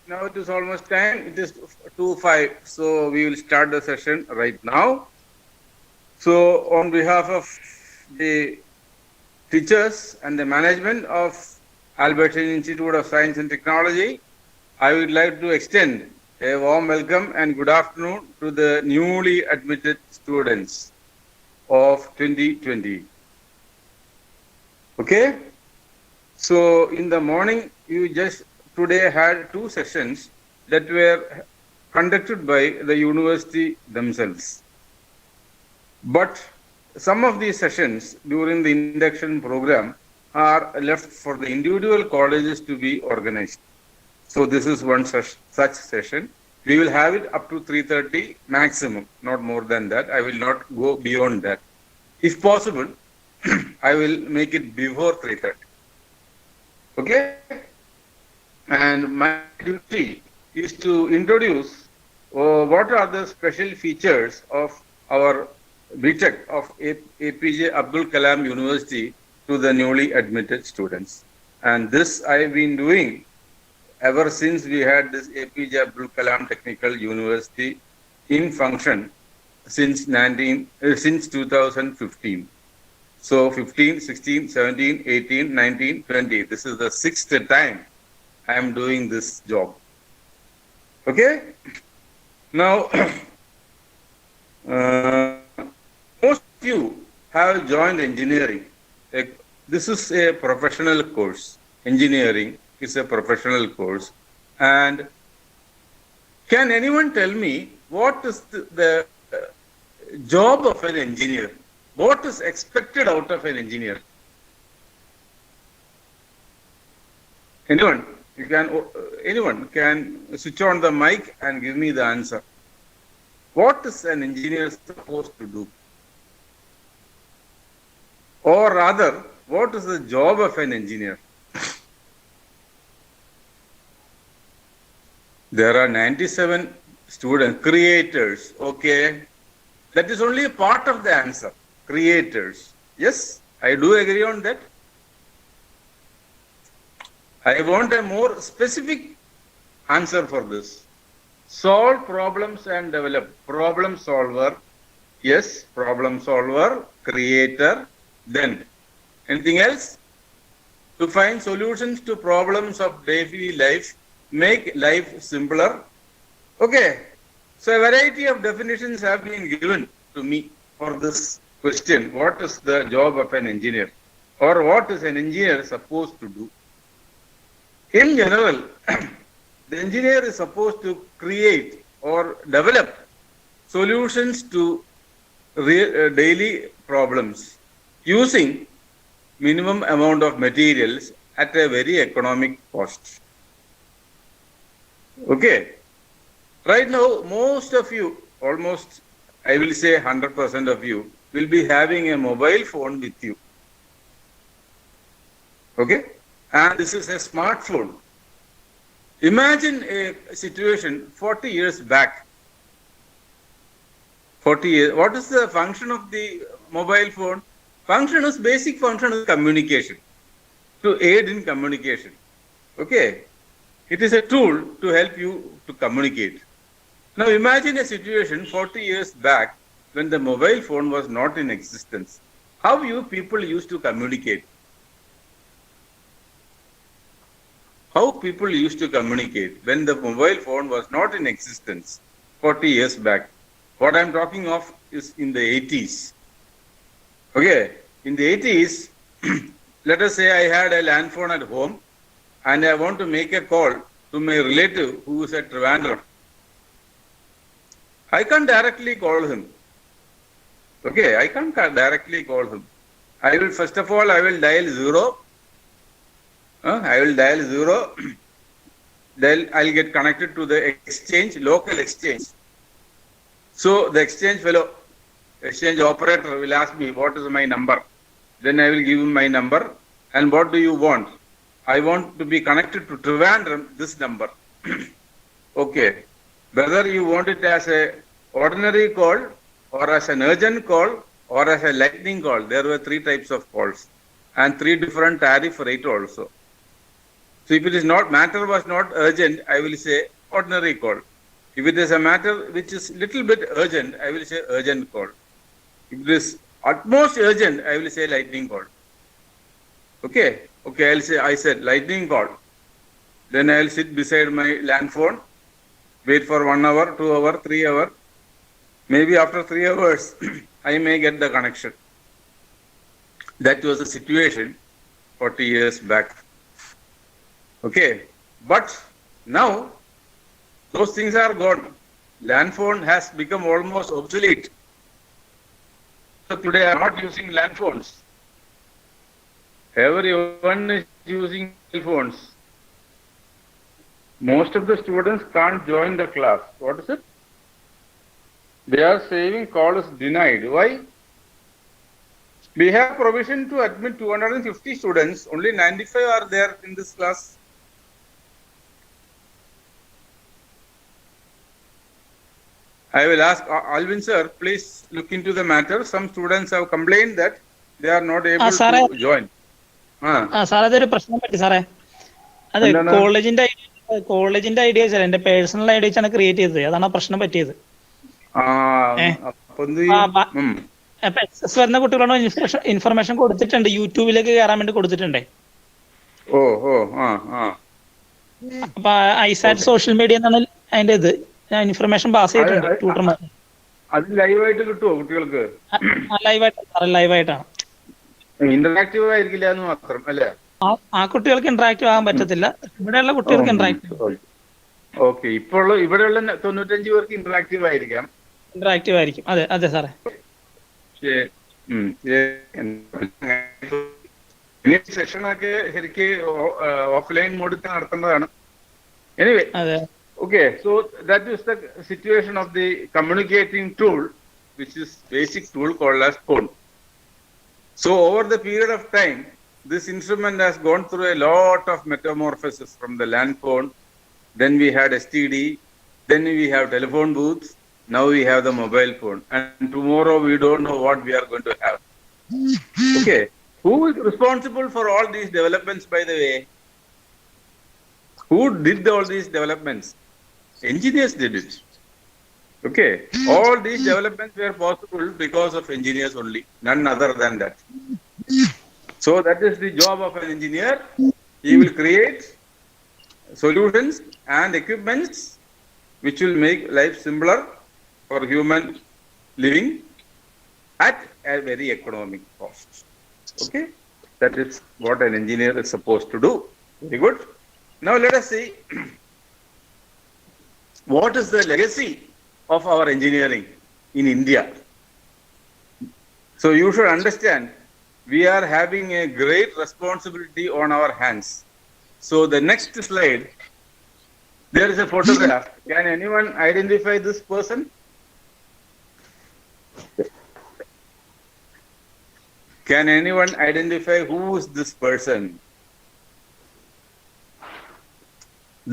Now it is almost time. It is 2:05. So we will start the session right now. So on behalf of the teachers and the management of Albert Einstein Institute of Science and Technology, I would like to extend a warm welcome and good afternoon to the newly admitted students of 2020. Okay? So in the morning, you just today had two sessions that were conducted by the university themselves. But some of these sessions during the induction program are left for the individual colleges to be organized. So this is one such session. We will have it up to 3:30 maximum, not more than that. I will not go beyond that. If possible, I will make it before 3:30. Okay? And my duty is to introduce what are the special features of our BTech of APJ Abdul Kalam University to the newly admitted students. And this I have been doing ever since we had this APJ Abdul Kalam Technical University in function since 2015. So 15, 16, 17, 18, 19, 20. This is the sixth time I am doing this job. Okay? Now, most of you have joined engineering. This is a professional course. Engineering is a professional course. And can anyone tell me what is the job of an engineer? What is expected out of an engineer? Anyone? Anyone can switch on the mic and give me the answer. What is an engineer supposed to do? Or rather, what is the job of an engineer? There are 97 students, creators, okay. That is only a part of the answer, creators. Yes, I do agree on that. I want a more specific answer for this. Solve problems and develop. Problem solver. Yes, problem solver, creator. Then, anything else? To find solutions to problems of daily life, make life simpler. Okay. So a variety of definitions have been given to me for this question. What is the job of an engineer? Or what is an engineer supposed to do? In general, the engineer is supposed to create or develop solutions to daily problems using minimum amount of materials at a very economic cost. Okay. Right now, most of you, almost I will say 100% of you, will be having a mobile phone with you. Okay. And this is a smartphone. Imagine a situation 40 years back. 40 years. What is the function of the mobile phone? Basic function is communication. To aid in communication. Okay. It is a tool to help you to communicate. Now imagine a situation 40 years back when the mobile phone was not in existence. How you people used to communicate? How people used to communicate when the mobile phone was not in existence 40 years back. What I am talking of is in the 80s. Okay, in the 80s, let us say I had a land phone at home and I want to make a call to my relative who is at Trivandrum. I can't directly call him. Okay, I can't directly call him. I will, first of all, I will dial 0. I will dial 0. Then I'll get connected to the exchange, local exchange. So the exchange operator will ask me what is my number. Then I will give him my number. And what do you want? I want to be connected to Trivandrum, this number. Okay. Whether you want it as a ordinary call or as an urgent call or as a lightning call, there were 3 types of calls and 3 different tariff rate also. So if it is not, matter was not urgent, I will say ordinary call. If it is a matter which is little bit urgent, I will say urgent call. If it is utmost urgent, I will say lightning call. Okay, I said lightning call. Then I'll sit beside my land phone, wait for 1 hour, 2 hour, 3 hour. Maybe after 3 hours, I may get the connection. That was the situation 40 years back. Okay, but now those things are gone. Land phone has become almost obsolete. So today I am not using land phones. Everyone is using cell phones. Most of the students can't join the class. What is it? They are saying call is denied. Why? We have provision to admit 250 students. Only 95 are there in this class. I will ask Alvin sir, please look into the matter. Some students have complained that they are not able to join. Sir അതൊരു പ്രശ്നം പറ്റി സാറേ. അതെ കോളേജിന്റെ ideas അല്ല, എന്റെ personal ideas ആണ് create ചെയ്തത്. അതാണ് ആ പ്രശ്നം പറ്റിയത്. അപ്പൊ എക്സസ് വരുന്ന കുട്ടികളോട് ഇൻഫർമേഷൻ കൊടുത്തിട്ടുണ്ട്, യൂട്യൂബിലേക്ക് കയറാൻ വേണ്ടി കൊടുത്തിട്ടുണ്ട്. അപ്പൊ ഐസാറ്റ് സോഷ്യൽ മീഡിയ എന്നാണ് അതിന്റെ ഇത്. ഞാൻ ഇൻഫർമേഷൻ പാസ് ചെയ്തിട്ടുണ്ട് ട്യൂട്ടർമാർ. ലൈവായിട്ട് കിട്ടുമോ കുട്ടികൾക്ക്? ലൈവായിട്ടാണ്. ഇന്ററാക്റ്റീവ് ആയിരിക്കില്ല എന്ന് മാത്രം അല്ലേ? ആ കുട്ടികൾക്ക് ഇന്ററാക്റ്റീവ് ആകാൻ പറ്റത്തില്ല. ഇവിടെയുള്ള കുട്ടികൾക്ക് ഇന്ററാക്റ്റീവ്. ഓക്കെ, ഇപ്പോൾ ഇവിടെയുള്ള 95 പേർക്ക് ഇന്ററാക്റ്റീവ് ആയിരിക്കാം. ഇന്ററാക്റ്റീവ് ആയിരിക്കും. അതെ അതെ സാറേ. സെഷനൊക്കെ ശരിക്ക് ഓഫ്ലൈൻ മോഡിൽ നടത്തേണ്ടതാണ്. Anyway, okay, so that is the situation of the communicating tool, which is basic tool called as phone. So over the period of time, this instrument has gone through a lot of metamorphosis from the land phone. Then we had STD, then we have telephone booths, now we have the mobile phone, and tomorrow we don't know what we are going to have. Okay, who is responsible for all these developments, by the way? Who did all these developments? Engineers did it. Okay, all these developments were possible because of engineers only, none other than that. So that is the job of an engineer. He will create solutions and equipments which will make life simpler for human living at a very economic cost. Okay, that is what an engineer is supposed to do. Very good. Now let us see what is the legacy of our engineering in India. So you should understand, we are having a great responsibility on our hands. So the next slide, there is a photograph. Can anyone identify this person? Can anyone identify who is this person?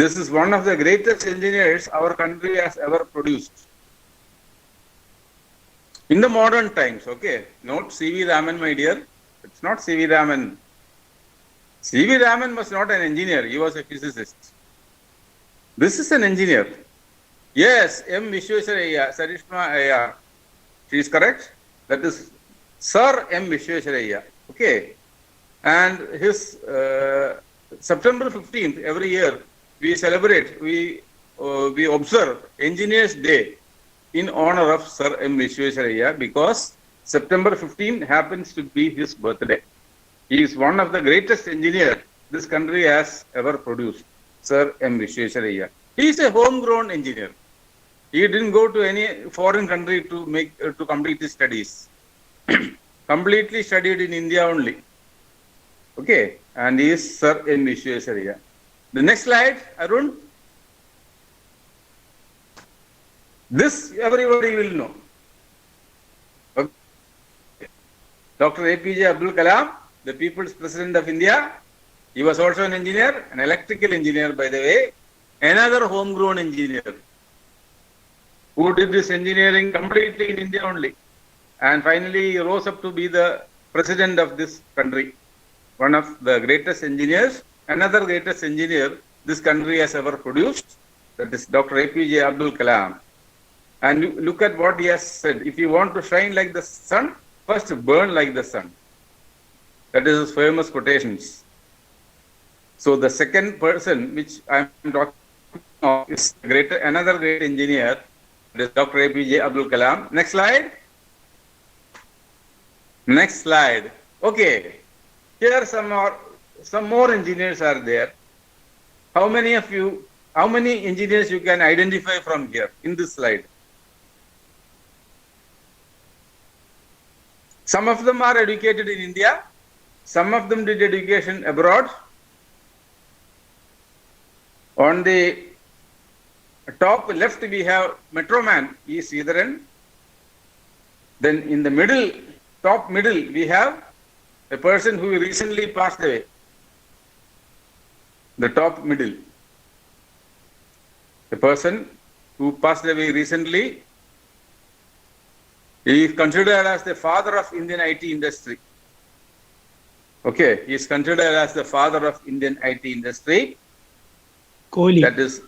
This is one of the greatest engineers our country has ever produced. In the modern times, okay, not C.V. Raman, my dear. It's not C.V. Raman. C.V. Raman was not an engineer. He was a physicist. This is an engineer. Yes, M. Vishwesvaraya, Sarishma Ayar. She is correct. That is Sir M. Vishwesvaraya. Okay. And his September 15th every year, we celebrate, we observe Engineers Day in honor of Sir M. Vishwesvaraya because September 15 happens to be his birthday. He is one of the greatest engineers this country has ever produced, Sir M. Vishwesvaraya. He is a homegrown engineer. He didn't go to any foreign country to complete his studies. Completely studied in India only. Okay, and he is Sir M. Vishwesvaraya. The next slide, Arun. This everybody will know. Okay. Dr. APJ Abdul Kalam, the People's President of India, he was also an engineer, an electrical engineer, by the way, another homegrown engineer who did this engineering completely in India only. And finally, he rose up to be the president of this country, one of the greatest engineers another greatest engineer this country has ever produced, that is Dr. APJ Abdul Kalam. And look at what he has said. If you want to shine like the sun, first burn like the sun. That is his famous quotations. So the second person which I am talking of is another great engineer, that is Dr. APJ Abdul Kalam. Next slide. Next slide. Okay. Here some more engineers are there. How many engineers you can identify from here in this slide? Some of them are educated in India. Some of them did education abroad. On the top left we have Metroman E. Sridharan. Then in the middle, top middle, we have a person who recently passed away. The top middle. A person who passed away recently. He is considered as the father of Indian IT industry. Okay, he is considered as the father of Indian IT industry. Kohli. That is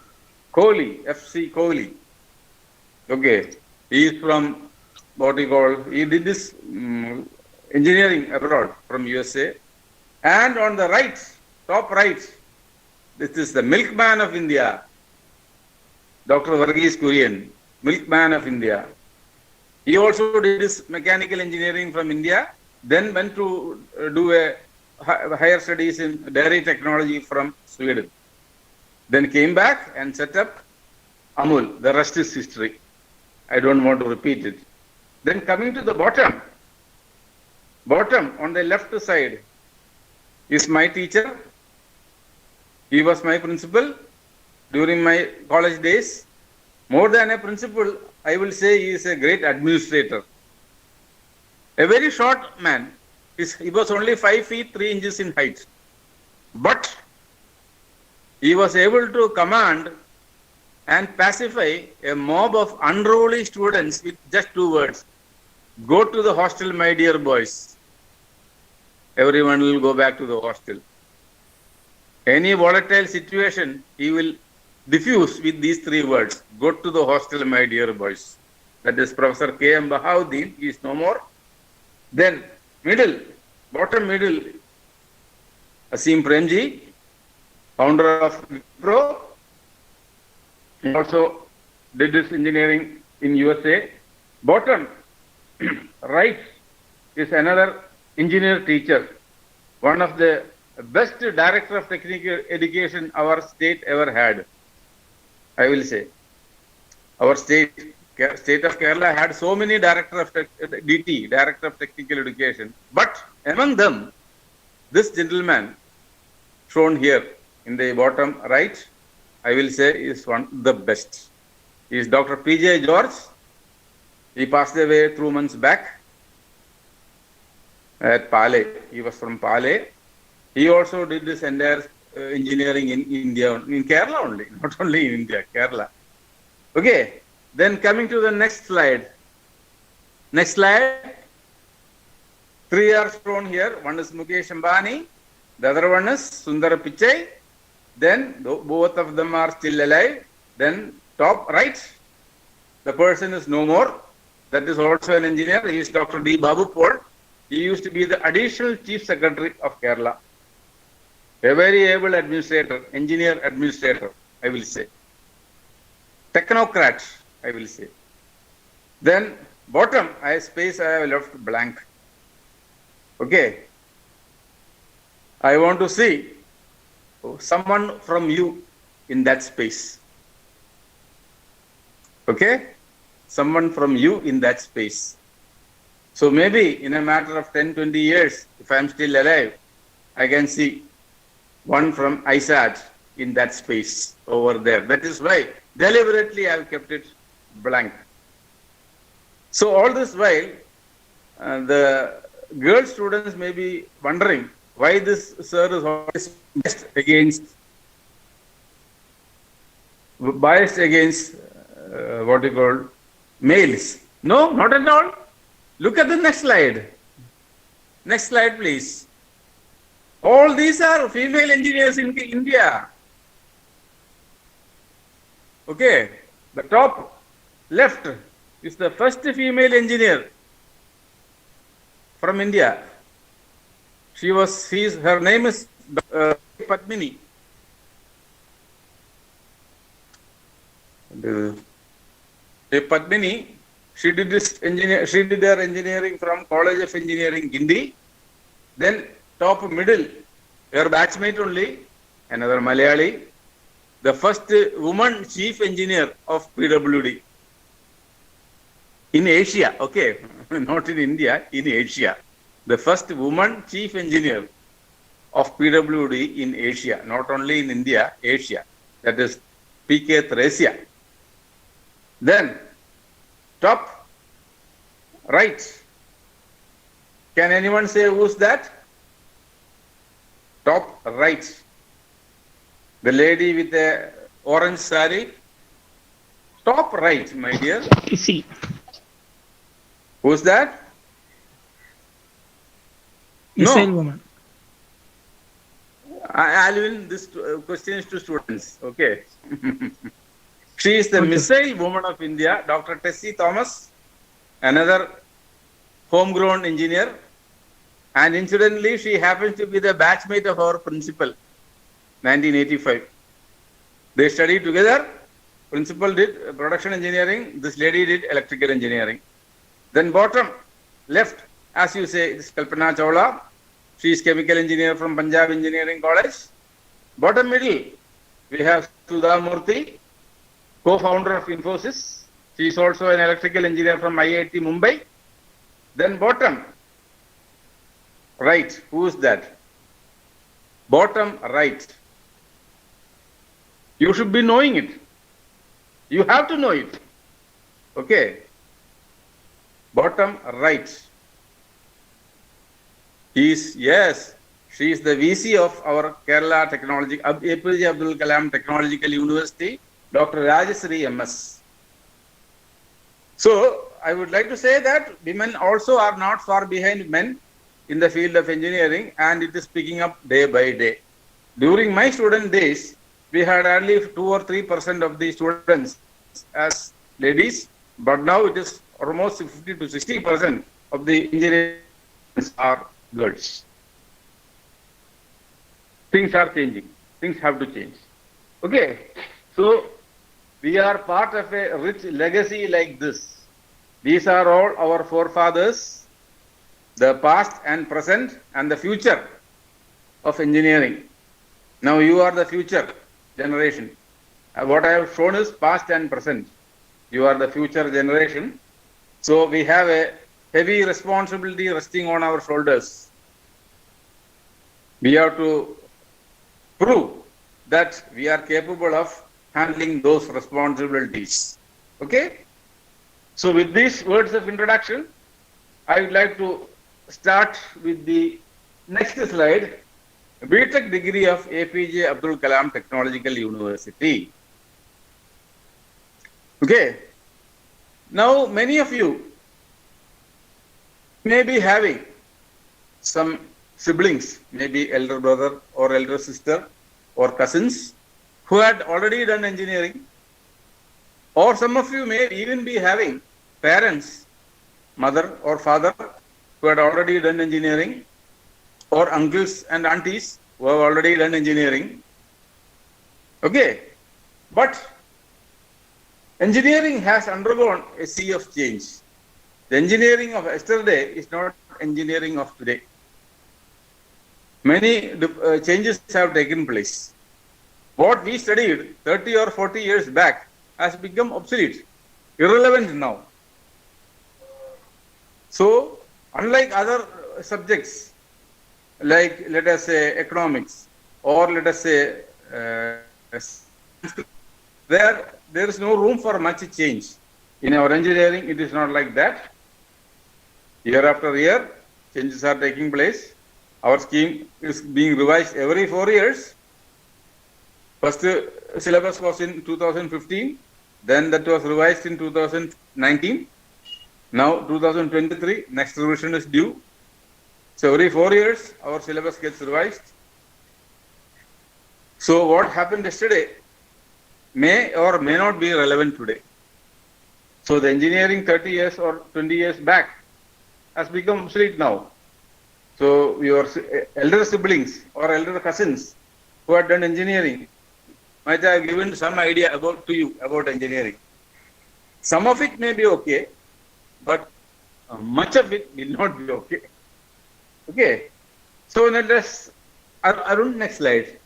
Kohli, FC Kohli. Okay, he is from what he called, he did this engineering abroad from USA. And on the right, top right, this is the milkman of India, Dr. Varghese Kurian, milkman of India. He also did his mechanical engineering from India, then went to do a higher studies in dairy technology from Sweden. Then came back and set up Amul. The rest is history. I don't want to repeat it. Then coming to the bottom on the left side is my teacher. He was my principal during my college days. More than a principal, I will say he is a great administrator. A very short man. He was only 5 feet 3 inches in height. But he was able to command and pacify a mob of unruly students with just 2 words. Go to the hostel, my dear boys. Everyone will go back to the hostel. Any volatile situation, he will diffuse with these 3 words. Go to the hostel, my dear boys. That is Professor K.M. Bahauddin. He is no more. Then bottom middle, Asim Premji, founder of Wipro. He also did his engineering in USA. Bottom right is another engineer teacher, one of the best director of technical education our state ever had. I will say, our state of Kerala had so many director of DT, director of technical education. But among them, this gentleman shown here in the bottom right, I will say is one of the best. He is Dr. P.J. George. He passed away 2 months back at Pale. He was from Pale. He also did this entire engineering in India, in Kerala only, not only in India, Kerala. Okay, then coming to the next slide. Next slide. 3 are shown here. One is Mukesh Ambani. The other one is Sundar Pichai. Then both of them are still alive. Then top right, the person is no more. That is also an engineer. He is Dr. D. Babu Paul. He used to be the additional chief secretary of Kerala. A very able administrator, engineer administrator, I will say. Technocrat, I will say. Then bottom, I have left blank. Okay. I want to see someone from you in that space. Okay? Someone from you in that space. So maybe in a matter of 10, 20 years, if I'm still alive, I can see one from ISAT in that space over there. That is why deliberately I've kept it blank. So all this while, the girl students may be wondering why this sir is always biased against what you call males. No, not at all. Look at the next slide. Next slide, please. All these are female engineers in India. Okay, the top left is the first female engineer from India. Her name is Padmini. Padmini, she did her engineering from College of Engineering, Gindi. Then top middle, her batchmate only, another Malayali, the first woman chief engineer of PWD in Asia, okay, not in India, in Asia. The first woman chief engineer of PWD in Asia, not only in India, Asia. That is P.K. Thresia. Then, top right. Can anyone say who's that? Top right. The lady with the orange sari. Top right, my dear. See. Who's that? Missile No. woman. I'll win this questions to students. Okay. She is the missile woman of India, Dr. Tessie Thomas, another homegrown engineer. And incidentally, she happens to be the batchmate of our principal, 1985. They studied together. Principal did production engineering. This lady did electrical engineering. Then bottom left, as you say, is Kalpana Chawla. She is chemical engineer from Punjab Engineering College. Bottom middle, we have Sudha Murthy, co-founder of Infosys. She is also an electrical engineer from IIT Mumbai. Then bottom right, who is that? Bottom right. You should be knowing it. You have to know it. Okay. Bottom right. She is the VC of our Kerala Technology, APJ Abdul Kalam Technological University, Dr. Rajasri MS. So, I would like to say that women also are not far behind men in the field of engineering, and it is picking up day by day. During my student days, we had only 2 or 3% of the students as ladies, but now it is almost 50 to 60% of the engineers are girls. Things are changing. Things have to change. Okay. So, we are part of a rich legacy like this. These are all our forefathers, the past and present and the future of engineering. Now you are the future generation. What I have shown is past and present. You are the future generation. So we have a heavy responsibility resting on our shoulders. We have to prove that we are capable of handling those responsibilities. Okay? So with these words of introduction, I would like to start with the next slide, BTech degree of APJ Abdul Kalam Technological University. Okay. Now, many of you may be having some siblings, maybe elder brother or elder sister or cousins who had already done engineering, or some of you may even be having parents, mother or father who had already done engineering, or uncles and aunties who have already done engineering. Okay, but engineering has undergone a sea of change. The engineering of yesterday is not engineering of today. Many changes have taken place. What we studied 30 or 40 years back has become obsolete, irrelevant now. So, unlike other subjects, like let us say economics, or let us say there is no room for much change. In our engineering, it is not like that. Year after year, changes are taking place. Our scheme is being revised every 4 years. First syllabus was in 2015, then that was revised in 2019. Now 2023, next revision is due. So every 4 years, our syllabus gets revised. So what happened yesterday may or may not be relevant today. So the engineering 30 years or 20 years back has become obsolete now. So your elder siblings or elder cousins who had done engineering might have given some idea to you about engineering. Some of it may be okay, but much of it will not be okay. Okay. So let us, Arun, next slide.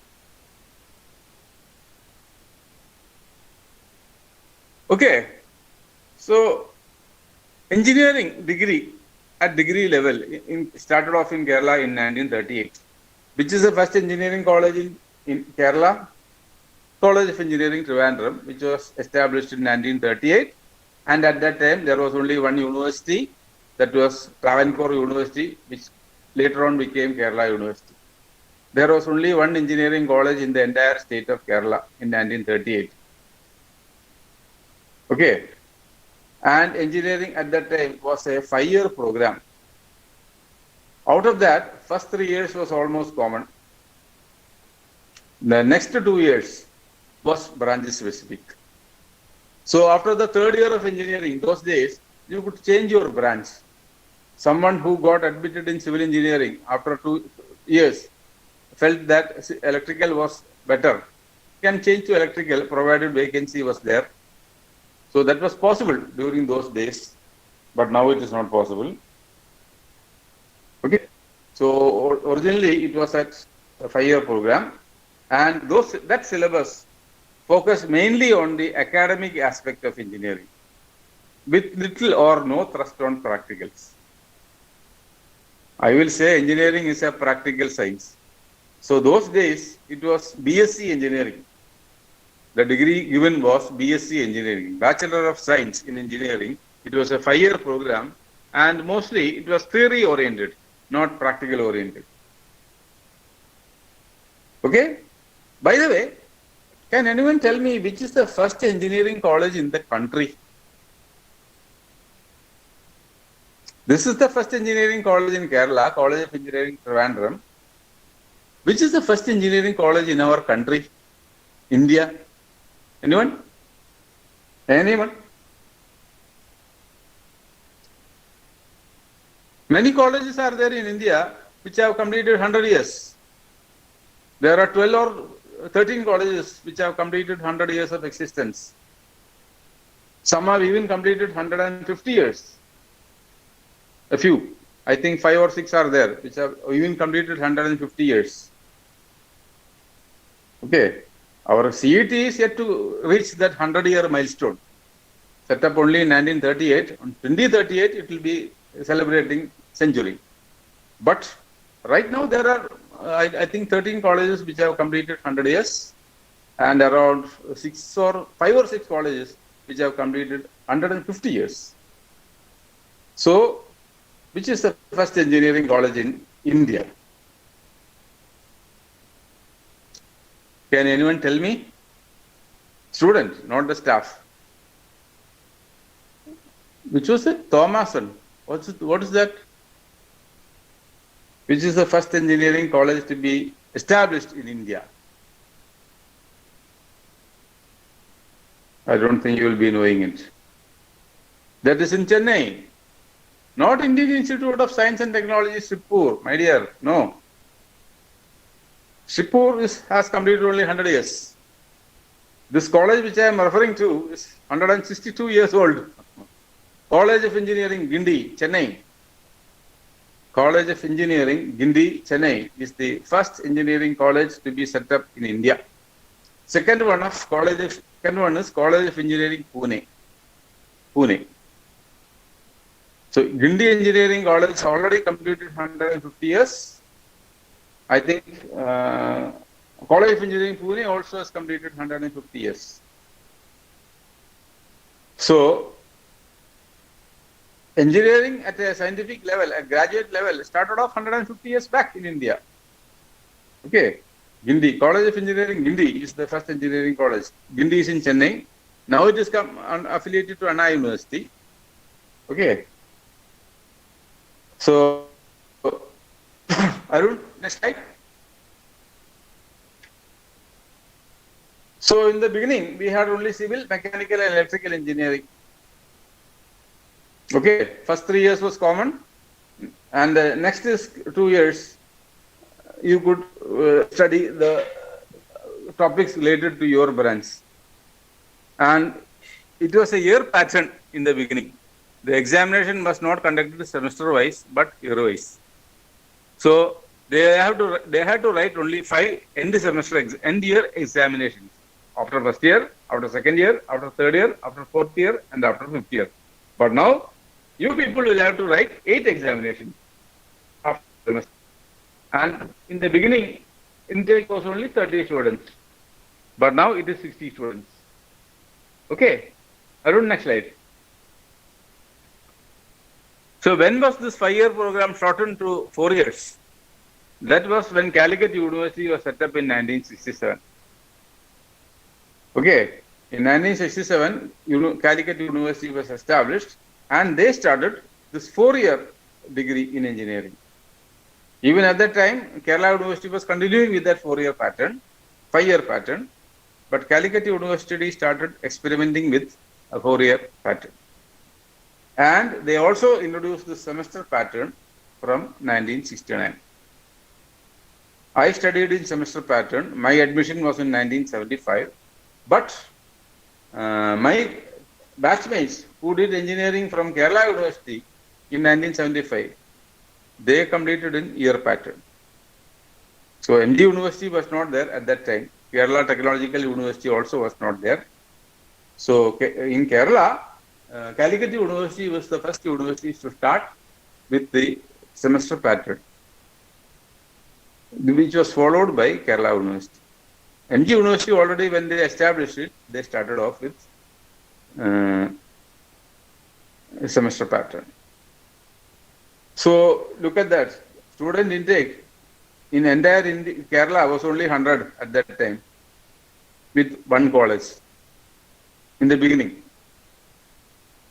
Okay. So engineering degree at degree level started off in Kerala in 1938, which is the first engineering college in Kerala. College of Engineering Trivandrum, which was established in 1938. And at that time, there was only one university, that was Travancore University, which later on became Kerala University. There was only one engineering college in the entire state of Kerala in 1938. Okay. And engineering at that time was a 5-year program. Out of that, first 3 years was almost common. The next 2 years was branch specific. So after the 3rd year of engineering, those days, you could change your branch. Someone who got admitted in civil engineering after 2 years felt that electrical was better, can change to electrical provided vacancy was there. So that was possible during those days, but now it is not possible. Okay. So originally it was at a 5-year program, and that syllabus focused mainly on the academic aspect of engineering, with little or no thrust on practicals. I will say engineering is a practical science. So those days, it was BSc engineering. The degree given was BSc engineering, Bachelor of Science in Engineering. It was a 5-year program, and mostly it was theory oriented, not practical oriented. Okay? By the way, can anyone tell me which is the first engineering college in the country? This is the first engineering college in Kerala, College of Engineering Trivandrum. Which is the first engineering college in our country, India? Anyone? Anyone? Many colleges are there in India which have completed 100 years. There are 12 or 13 colleges which have completed 100 years of existence. Some have even completed 150 years. A few, I think 5 or 6 are there which have even completed 150 years. Okay, our CET is yet to reach that 100-year milestone. Set up only in 1938. On 2038, it will be celebrating century. But right now there are, I think, 13 colleges which have completed 100 years, and around 5 or 6 colleges which have completed 150 years. So, which is the first engineering college in India? Can anyone tell me? Student, not the staff. Which was it? Thomason. What is that? Which is the first engineering college to be established in India? I don't think you will be knowing it. That is in Chennai. Not Indian Institute of Science and Technology, Shirpur, my dear. No. Shirpur has completed only 100 years. This college which I am referring to is 162 years old. College of Engineering, Gindi, Chennai. College of Engineering, Gindi, Chennai is the first engineering college to be set up in India. Second one is College of Engineering, Pune. So Gindi Engineering College already completed 150 years. I think College of Engineering, Pune also has completed 150 years. So engineering at a scientific level, a graduate level, started off 150 years back in India. Okay. Gindi, College of Engineering, Gindi is the first engineering college. Gindi is in Chennai. Now it is affiliated to Anna University. Okay. So Arun, next slide. So in the beginning, we had only civil, mechanical, and electrical engineering. Okay, first 3 years was common, and next is 2 years. You could study the topics related to your branch, and it was a year pattern in the beginning. The examination was not conducted semester wise, but year wise. So they had to write only 5 end year examinations after first year, after second year, after third year, after fourth year, and after fifth year. But now you people will have to write 8 examinations after semester. And in the beginning, intake was only 30 students, but now it is 60 students. Okay, Arun, next slide. So when was this 5-year program shortened to 4 years? That was when Calicut University was set up in 1967. Okay, in 1967, Calicut University was established, and they started this 4-year degree in engineering. Even at that time, Kerala University was continuing with that 4-year pattern, 5-year pattern, but Calicut University started experimenting with a 4-year pattern. And they also introduced the semester pattern from 1969. I studied in semester pattern. My admission was in 1975, but my batchmates who did engineering from Kerala University in 1975, they completed in year pattern. So MG University was not there at that time. Kerala Technological University also was not there. So in Kerala, Calicut University was the first university to start with the semester pattern, which was followed by Kerala University. MG University already, when they established it, they started off with a semester pattern. So look at that. Student intake in entire Kerala was only 100 at that time, with one college in the beginning.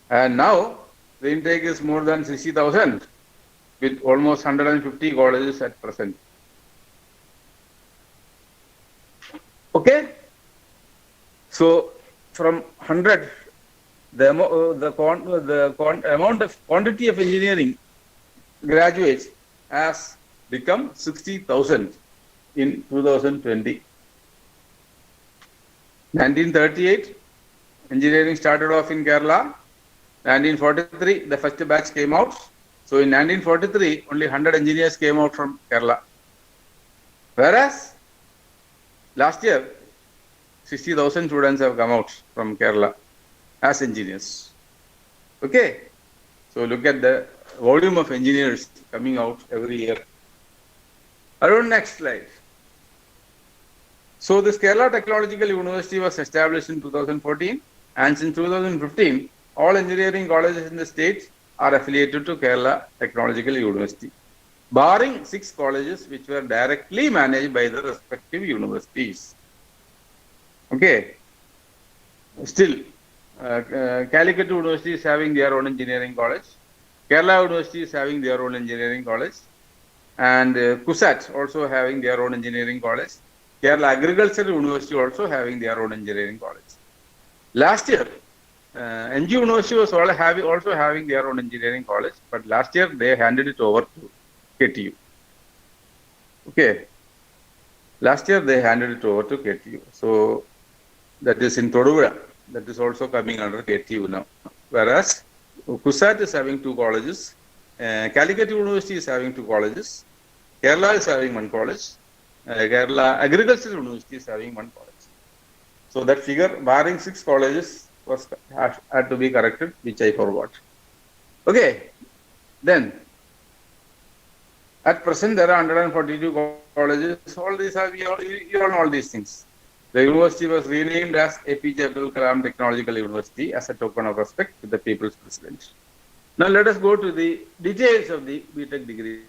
And now the intake is more than 60,000 with almost 150 colleges at present. Okay, so from 100, the amount of quantity of engineering graduates has become 60,000 in 2020. 1938, engineering started off in Kerala. 1943, the first batch came out. So in 1943, only 100 engineers came out from Kerala. Whereas last year, 60,000 students have come out from Kerala as engineers. Okay, so look at the volume of engineers coming out every year. Arun, next slide. So this Kerala Technological University was established in 2014, and since 2015, all engineering colleges in the state are affiliated to Kerala Technological University, barring 6 colleges which were directly managed by the respective universities. Okay, still, Calicut University is having their own engineering college, Kerala University is having their own engineering college, and KUSAT also having their own engineering college, Kerala Agricultural University also having their own engineering college. Last year, NG University was also having their own engineering college, but last year they handed it over to KTU. Okay, last year they handed it over to KTU. So that is in Toduvura. That is also coming under KTU now. Whereas KUSAT is having 2 colleges, Calicut University is having 2 colleges, Kerala is having 1 college, Kerala Agricultural University is having 1 college. So that figure, barring 6 colleges, had to be corrected, which I forgot. Okay, then at present there are 142 colleges. All these are, you all know all these things. The university was renamed as APJ Abdul Kalam Technological University as a token of respect to the people's president. Now let us go to the details of the BTech degree.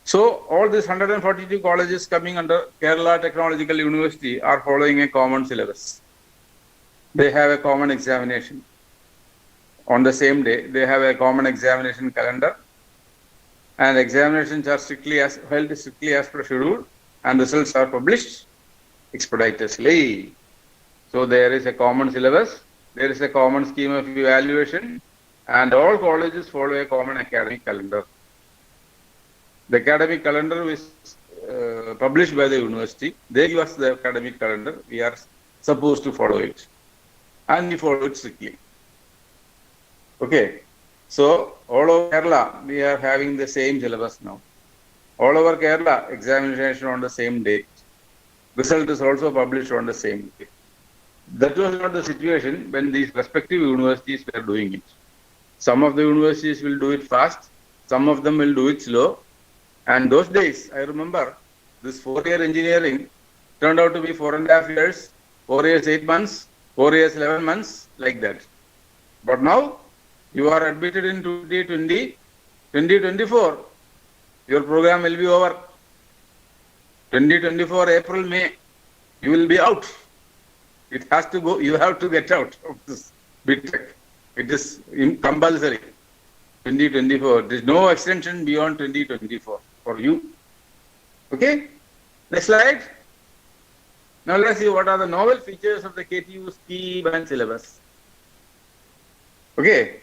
So all these 142 colleges coming under Kerala Technological University are following a common syllabus. They have a common examination. On the same day, they have a common examination calendar, and examinations are held strictly as per schedule, and results are published expeditiously. So there is a common syllabus, there is a common scheme of evaluation, and all colleges follow a common academic calendar. The academic calendar is published by the university. They give us the academic calendar. We are supposed to follow it, and we follow it strictly. Okay. So all over Kerala, we are having the same syllabus now. All over Kerala, examination on the same date. Result is also published on the same day. That was not the situation when these respective universities were doing it. Some of the universities will do it fast, some of them will do it slow. And those days, I remember, this 4-year engineering turned out to be 4.5 years, 4 years, 8 months, 4 years, 11 months, like that. But now, you are admitted in 2020, 2024, your program will be over. 2024, April, May, you will be out. It has to go, you have to get out of this BTech. It is compulsory. 2024, there is no extension beyond 2024 for you. Okay, next slide. Now let's see what are the novel features of the KTU scheme and syllabus. Okay,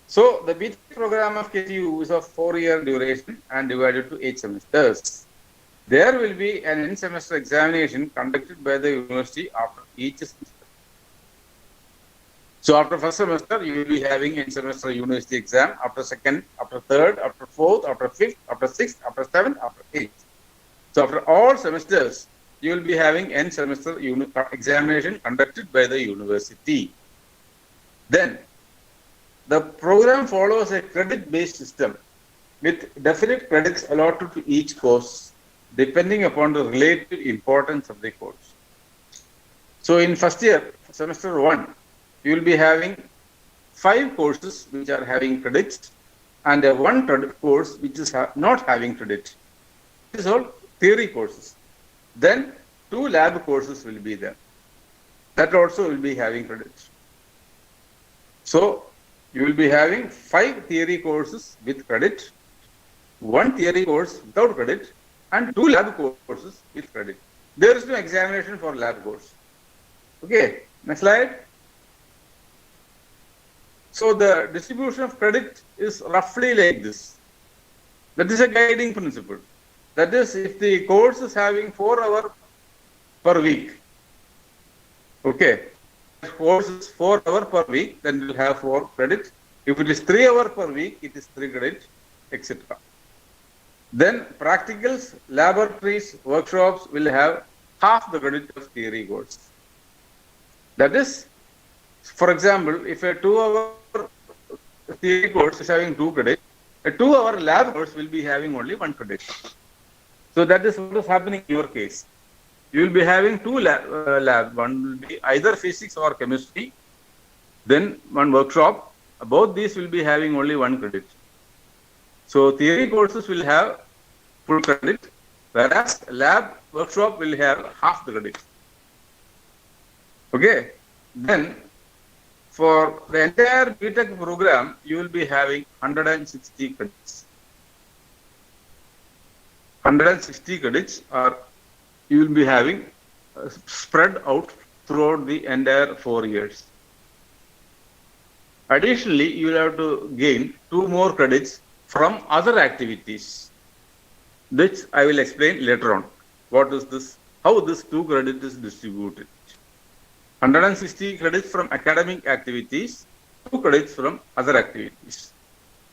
so the BTech program of KTU is of 4-year duration and divided to 8 semesters. There will be an end semester examination conducted by the university after each semester. So after first semester, you will be having end semester university exam. After second, after third, after fourth, after fifth, after sixth, after seventh, after eighth. So after all semesters, you will be having end semester examination conducted by the university. Then the program follows a credit-based system with definite credits allotted to each course, depending upon the relative importance of the course. So in first year, semester 1, you will be having 5 courses which are having credits and a 1 course which is not having credit. This is all theory courses. Then 2 lab courses will be there. That also will be having credits. So you will be having 5 theory courses with credit, 1 theory course without credit, and 2 lab courses with credit. There is no examination for lab course. Okay, next slide. So the distribution of credit is roughly like this. That is a guiding principle. That is, if the course is having 4 hours per week, okay, course is 4 hours per week, then you will have 4 credits. If it is 3 hours per week, it is 3 credits, etc. Then practicals, laboratories, workshops will have half the credit of theory course. That is, for example, if a 2-hour theory course is having 2 credits, a 2-hour lab course will be having only 1 credit. So that is what is happening in your case. You will be having 2 lab. One will be either physics or chemistry, then 1 workshop. Both these will be having only 1 credit. So theory courses will have full credit, whereas lab workshop will have half the credit. Okay. Then for the entire BTech program, you will be having 160 credits. 160 credits are you will be having spread out throughout the entire 4 years. Additionally, you will have to gain 2 more credits from other activities, which I will explain later on. What is this? How this 2 credit is distributed. 160 credits from academic activities, 2 credits from other activities.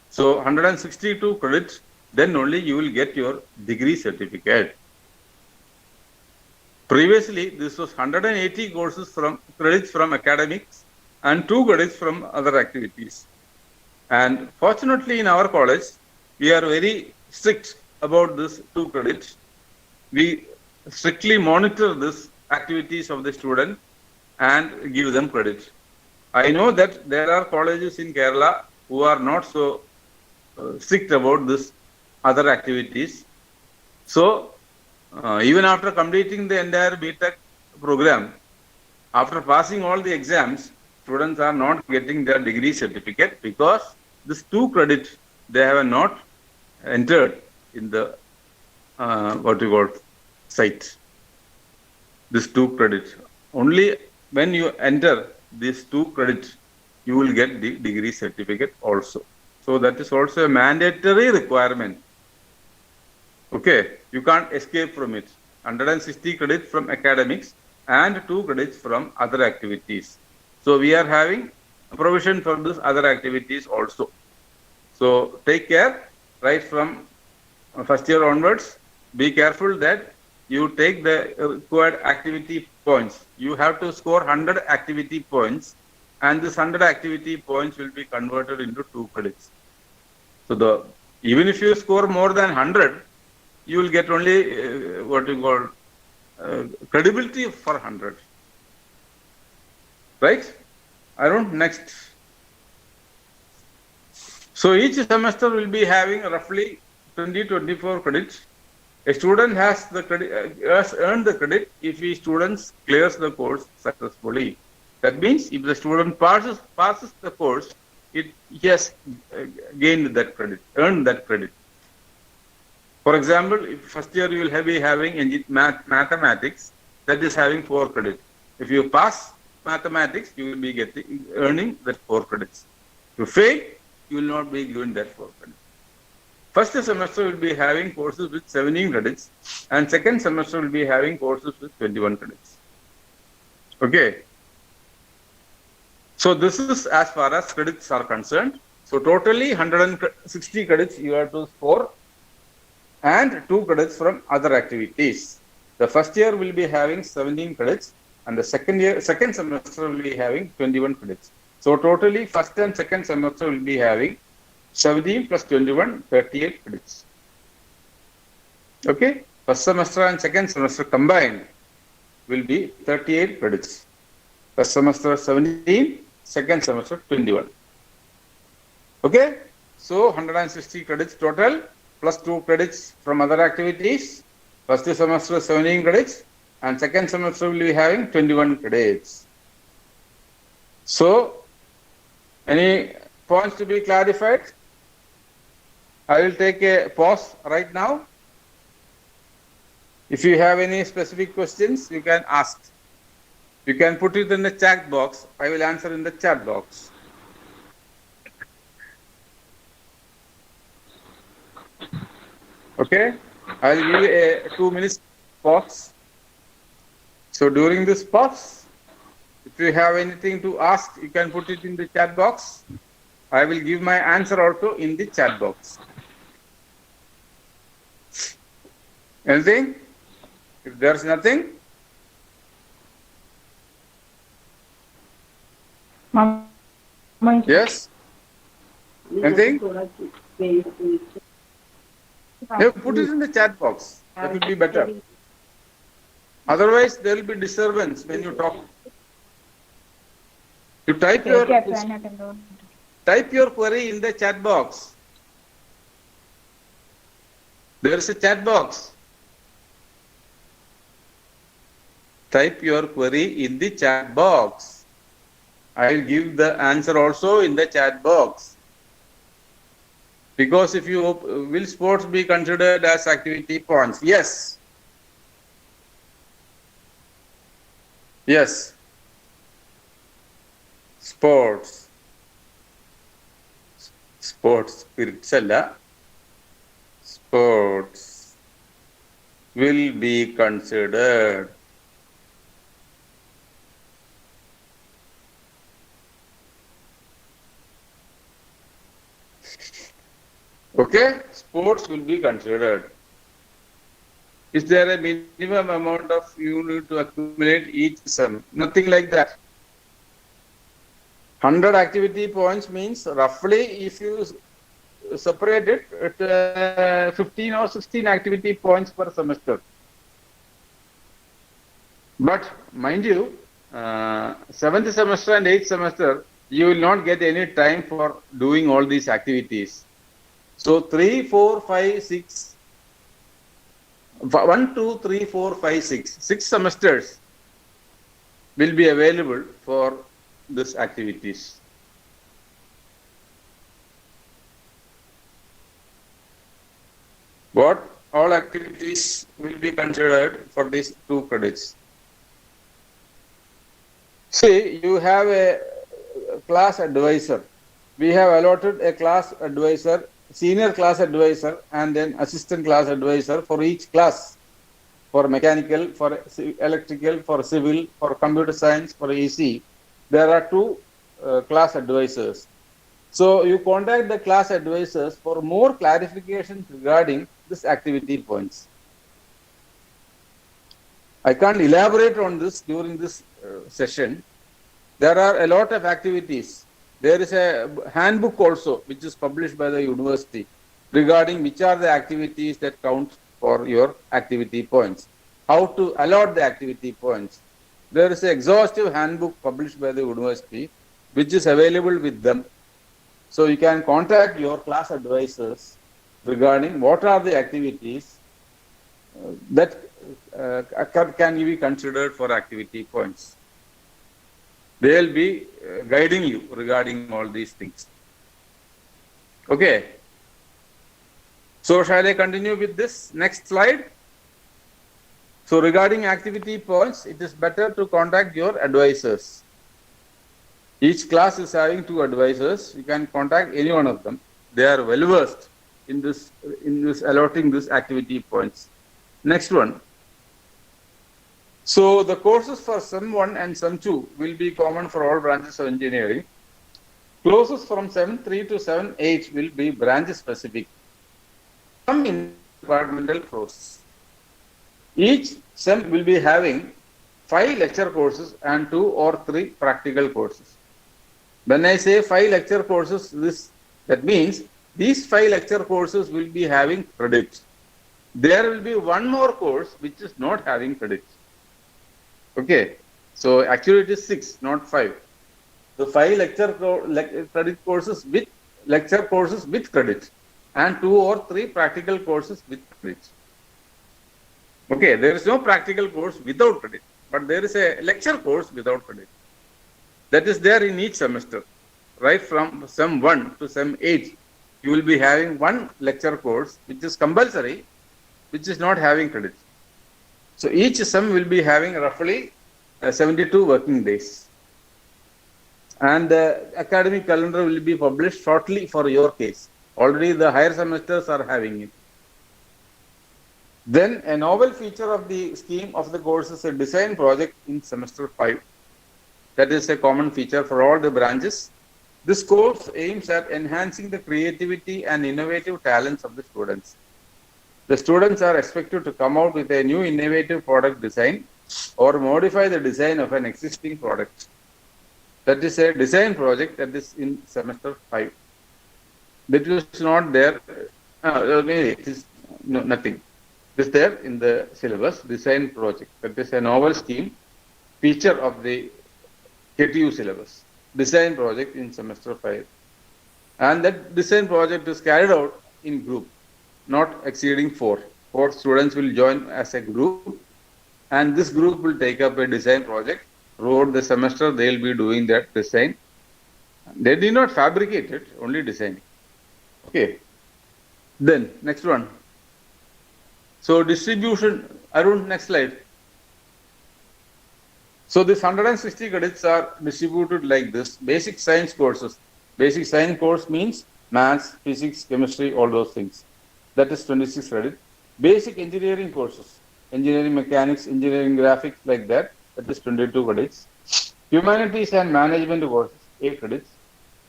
So 162 credits, then only you will get your degree certificate. Previously, this was 180 courses from credits from academics and 2 credits from other activities. And fortunately, in our college, we are very strict about this 2 credits. We strictly monitor this activities of the student and give them credit. I know that there are colleges in Kerala who are not so strict about this other activities. So, even after completing the entire BTech program, after passing all the exams, students are not getting their degree certificate because this 2 credit they have not entered in the what you call site. This 2 credits. Only when you enter these 2 credits, you will get the degree certificate also. So that is also a mandatory requirement. Okay, you can't escape from it. 160 credits from academics and 2 credits from other activities. So we are having a provision for this other activities also. So take care right from first year onwards. Be careful that you take the required activity points. You have to score 100 activity points, and this 100 activity points will be converted into 2 credits. So even if you score more than 100, you will get only what you call credibility for 100. Right? Arun, next. So each semester will be having roughly 24 credits. A student has earned the credit if the student clears the course successfully. That means if the student passes the course, he has gained that credit, earned that credit. For example, if first year you will be having mathematics, that is having 4 credits. If you pass mathematics, you will be earning that 4 credits. If you fail, you will not be given that 4 credits. First semester will be having courses with 17 credits, and second semester will be having courses with 21 credits. Okay. So this is as far as credits are concerned. So totally 160 credits you have to score, and 2 credits from other activities. The first year will be having 17 credits, and the second semester will be having 21 credits. So totally first and second semester will be having 17 plus 21, 38 credits. Okay, first semester and second semester combined will be 38 credits. First semester 17, second semester 21. Okay, so 160 credits total plus 2 credits from other activities. First semester 17 credits, and second semester will be having 21 credits. So, any points to be clarified? I will take a pause right now. If you have any specific questions, you can ask. You can put it in the chat box. I will answer in the chat box. Okay, I will give a 2 minutes pause. So during this pause, if you have anything to ask, you can put it in the chat box. I will give my answer also in the chat box. Anything? If there's nothing, yes? Anything? Yeah, put it in the chat box. That will be better. Otherwise, there will be disturbance when you talk. You type your query in the chat box. There is a chat box. Type your query in the chat box. I will give the answer also in the chat box. Because if you will sports be considered as activity points? Yes. Yes. Sports. Spirits alla. Sports will be considered. Okay, sports will be considered. Is there a minimum amount of you need to accumulate each sem? Nothing like that. 100 activity points means roughly if you separate it at 15 or 16 activity points per semester. But mind you, 7th semester and 8th semester, you will not get any time for doing all these activities. So 3, 4, 5, 6, 1, 2, 3, 4, 5, 6, 6 semesters will be available for these activities. What all activities will be considered for these 2 credits? See, you have a class advisor. We have allotted a class advisor, senior class advisor, and then assistant class advisor for each class. For mechanical, for electrical, for civil, for computer science, for EC, there are 2 class advisors. So you contact the class advisors for more clarifications regarding this activity points. I can't elaborate on this during this session. There are a lot of activities. There is a handbook also which is published by the university regarding which are the activities that count for your activity points, how to allot the activity points. There is an exhaustive handbook published by the university which is available with them. So you can contact your class advisors regarding what are the activities that can be considered for activity points. They will be guiding you regarding all these things. Okay. So shall I continue with this next slide? So regarding activity points, it is better to contact your advisors. Each class is having 2 advisors. You can contact any one of them. They are well versed in this allotting this activity points. Next one. So the courses for SEM 1 and SEM 2 will be common for all branches of engineering. Courses from SEM 3 to SEM 8 will be branch specific. Some interdepartmental courses. Each SEM will be having 5 lecture courses and 2 or 3 practical courses. When I say 5 lecture courses, that means these 5 lecture courses will be having credits. There will be one more course which is not having credits. Okay, so actually it is 6, not 5. The 5 credit courses with lecture courses with credits, and 2 or 3 practical courses with credits. Okay, there is no practical course without credit, but there is a lecture course without credit. That is there in each semester. Right from SEM 1 to SEM 8, you will be having one lecture course which is compulsory, which is not having credits. So each SEM will be having roughly 72 working days. And the academic calendar will be published shortly for your case. Already the higher semesters are having it. Then a novel feature of the scheme of the course is a design project in semester 5. That is a common feature for all the branches. This course aims at enhancing the creativity and innovative talents of the students. The students are expected to come out with a new innovative product design or modify the design of an existing product. That is a design project that is in semester 5. That is not there, it is nothing. It is there in the syllabus, design project. That is a novel scheme, feature of the KTU syllabus, design project in semester 5. And that design project is carried out in group, not exceeding 4. 4 students will join as a group, and this group will take up a design project. Throughout the semester, they will be doing that design. They did not fabricate it, only designing. Okay. Then, next one. So, distribution, Arun, next slide. So, these 160 credits are distributed like this. Basic science courses. Basic science course means maths, physics, chemistry, all those things. That is 26 credits. Basic engineering courses. Engineering mechanics, engineering graphics, like that. That is 22 credits. Humanities and management courses, 8 credits.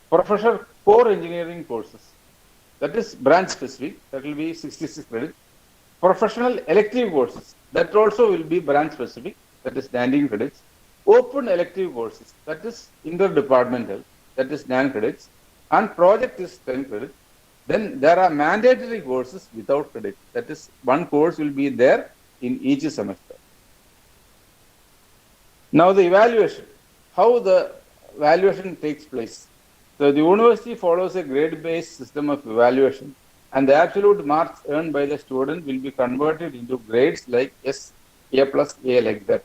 Professional core engineering courses. That is branch specific. That will be 66 credits. Professional elective courses. That also will be branch specific. That is 19 credits. Open elective courses. That is interdepartmental. That is 9 credits. And project is 10 credits. Then there are mandatory courses without credit. That is, one course will be there in each semester. Now the evaluation. How the evaluation takes place. So the university follows a grade-based system of evaluation, and the absolute marks earned by the student will be converted into grades like S, A plus, A, like that.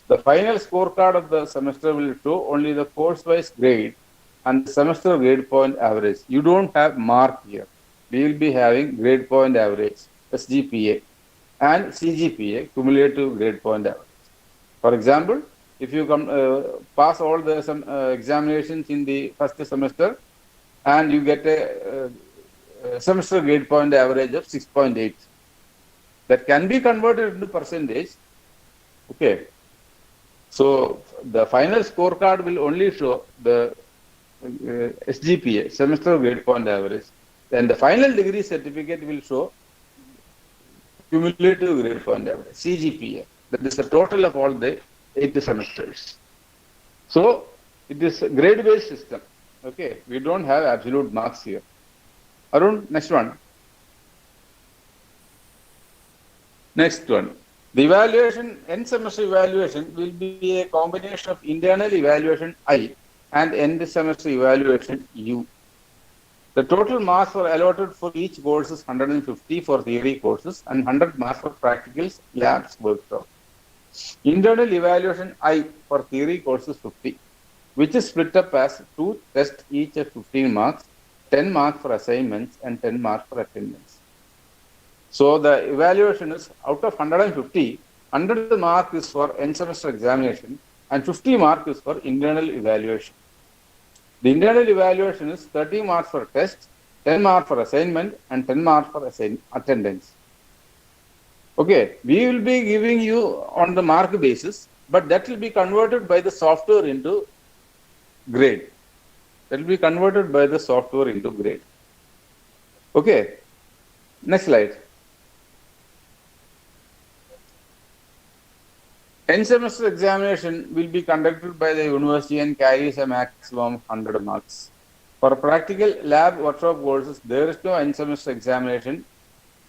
The final scorecard of the semester will show only the course-wise grade and the semester grade point average. You don't have mark here. We will be having grade point average. SGPA, and CGPA, cumulative grade point average. For example, if you pass all the examinations in the first semester and you get a semester grade point average of 6.8, that can be converted into percentage. Okay. So the final scorecard will only show the SGPA, semester grade point average. Then the final degree certificate will show cumulative grade point average, CGPA. That is the total of all the 8 semesters. So it is a grade-based system. Okay, we don't have absolute marks here. Arun, next one. Next one. The evaluation, end semester evaluation will be a combination of internal evaluation I and end semester evaluation U. The total marks were allotted for each course is 150 for theory courses and 100 marks for practicals, labs, workshop. Internal evaluation I for theory courses 50, which is split up as 2 tests each at 15 marks, 10 marks for assignments and 10 marks for attendance. So the evaluation is out of 150, 100 mark is for end semester examination and 50 mark is for internal evaluation. The internal evaluation is 30 marks for test, 10 marks for assignment and 10 marks for attendance. Okay, we will be giving you on the mark basis, but that will be converted by the software into grade. That will be converted by the software into grade. Okay, next slide. End semester examination will be conducted by the university and carries a maximum of 100 marks. For practical lab workshop courses, there is no end semester examination.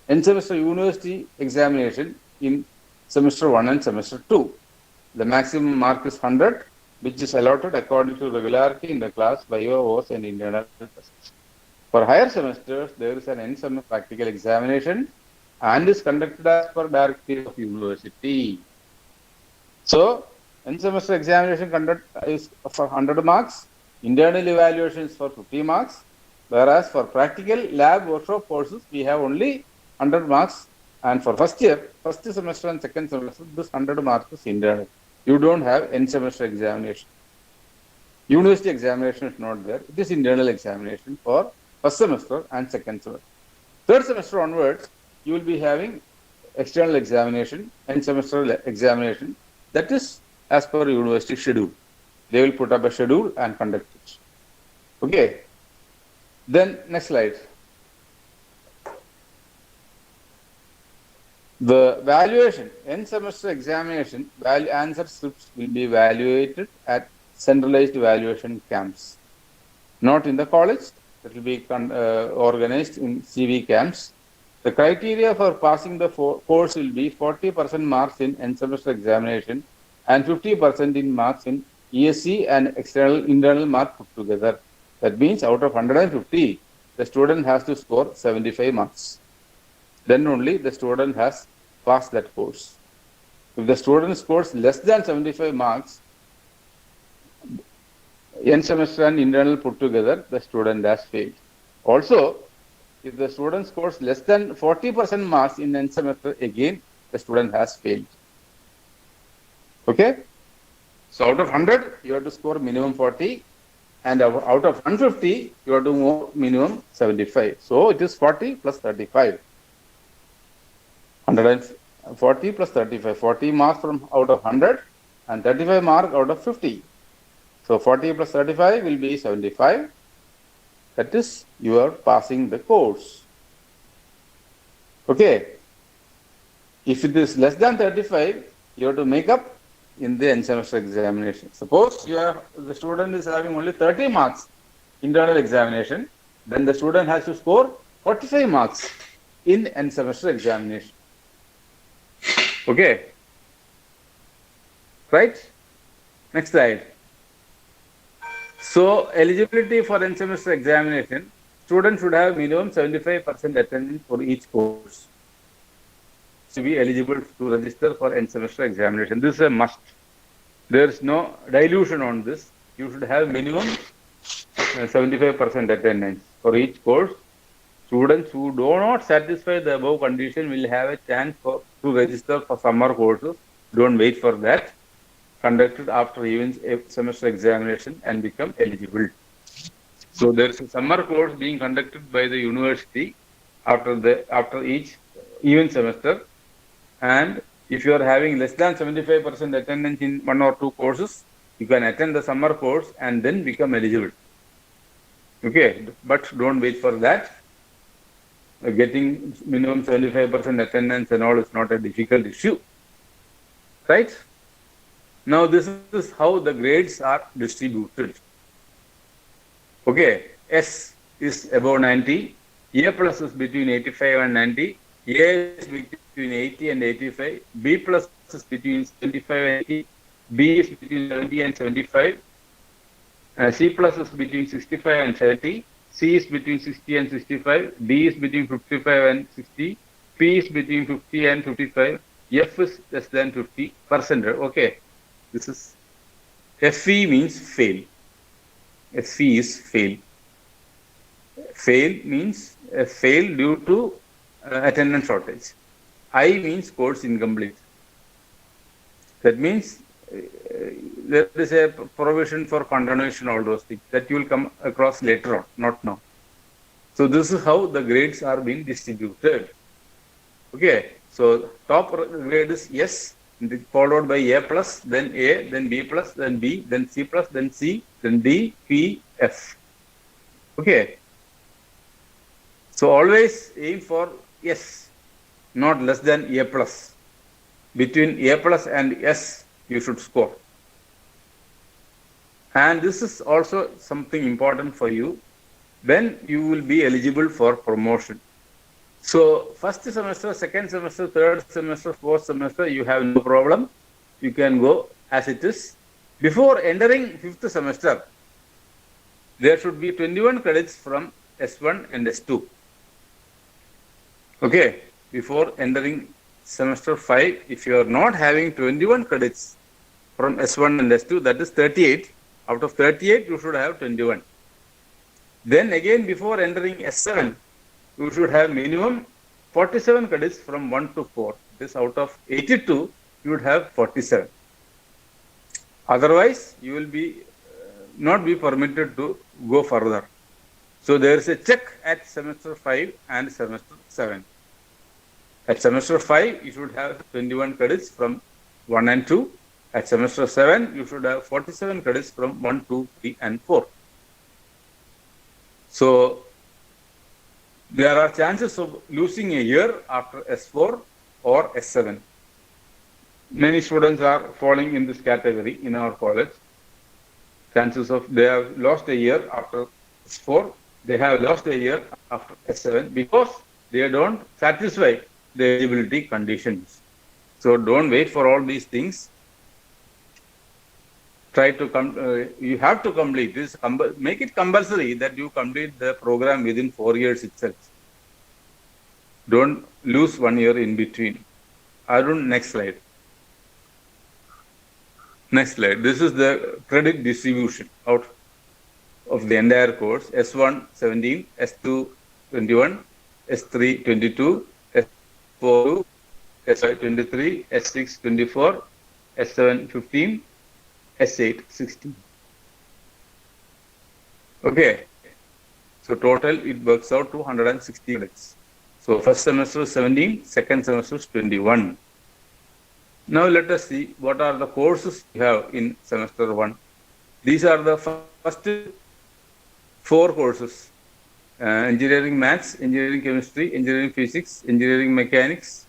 End semester university examination in semester 1 and semester 2. The maximum mark is 100, which is allotted according to regularity in the class, bios and internal tests. For higher semesters, there is an end semester practical examination and is conducted as per directive of university. So, end semester examination conduct is for 100 marks, internal evaluation is for 50 marks, whereas for practical lab workshop courses, we have only 100 marks, and for first semester and second semester, this 100 marks is internal. You don't have end semester examination. University examination is not there. It is internal examination for first semester and second semester. Third semester onwards, you will be having external examination, end semester examination. That is as per university schedule. They will put up a schedule and conduct it. Okay. Then next slide. The valuation, end semester examination, answer scripts will be evaluated at centralized evaluation camps. Not in the college, that will be organized in CV camps. The criteria for passing the course will be 40% marks in end semester examination and 50% in marks in ESC and internal mark put together. That means out of 150, the student has to score 75 marks. Then only the student has passed that course. If the student scores less than 75 marks, end semester and internal put together, the student has failed. Also, if the student scores less than 40% marks in end semester, again, the student has failed. Okay? So out of 100, you have to score minimum 40, and out of 150, you have to move minimum 75. So it is 40 plus 35. 140 plus 35. 40 marks from out of 100 and 35 marks out of 50. So 40 plus 35 will be 75. That is, you are passing the course. Okay. If it is less than 35, you have to make up in the end semester examination. Suppose the student is having only 30 marks internal examination, then the student has to score 45 marks in end semester examination. Okay. Right? Next slide. So, eligibility for end semester examination, students should have minimum 75% attendance for each course to be eligible to register for end semester examination. This is a must. There is no dilution on this. You should have minimum 75% attendance for each course Students who do not satisfy the above condition will have a chance to register for summer courses. Don't wait for that. Conducted after even semester examination and become eligible. So there is a summer course being conducted by the university after each even semester. And if you are having less than 75% attendance in one or two courses, you can attend the summer course and then become eligible. Okay, but don't wait for that. Getting minimum 75% attendance and all is not a difficult issue, right? Now this is how the grades are distributed. Okay, S is above 90, A plus is between 85 and 90, A is between 80 and 85, B plus is between 75 and 80, B is between 70 and 75, C plus is between 65 and 70, C is between 60 and 65, D is between 55 and 60, P is between 50 and 55, F is less than 50%. Okay, this is FE means fail. FE is fail. Fail means fail due to attendance shortage. I means course incomplete. That means there is a provision for continuation, all those things that you will come across later on, not now. So this is how the grades are being distributed. Okay, so top grade is S, followed by A plus, then A, then B plus, then B, then C plus, then C, then D, P, F. Okay. So always aim for S, not less than A plus. Between A plus and S, you should score. And this is also something important for you when you will be eligible for promotion. So first semester, second semester, third semester, fourth semester, you have no problem. You can go as it is. Before entering fifth semester, there should be 21 credits from S1 and S2. Okay, before entering semester 5, if you are not having 21 credits from S1 and S2, that is 38. Out of 38, you should have 21. Then again, before entering S7, you should have minimum 47 credits from 1 to 4. This out of 82, you would have 47. Otherwise, you will be not be permitted to go further. So there is a check at semester 5 and semester 7. At semester 5, you should have 21 credits from 1 and 2. At semester 7, you should have 47 credits from 1, 2, 3, and 4. So there are chances of losing a year after S4 or S7. Many students are falling in this category in our college. Chances of they have lost a year after S4, they have lost a year after S7 because they don't satisfy the eligibility conditions. So don't wait for all these things. Try to come. You have to complete this. Make it compulsory that you complete the program within 4 years itself. Don't lose 1 year in between. Arun, next slide. Next slide. This is the credit distribution out of the entire course. S1 17, S2 21, S3 22, S4 S5 23, S6 24, S7 15, S8 16. Okay. So total it works out to 160 credits. So first semester is 17, second semester is 21. Now let us see what are the courses we have in semester 1. These are the first 4 courses. Engineering maths, engineering chemistry, engineering physics, engineering mechanics.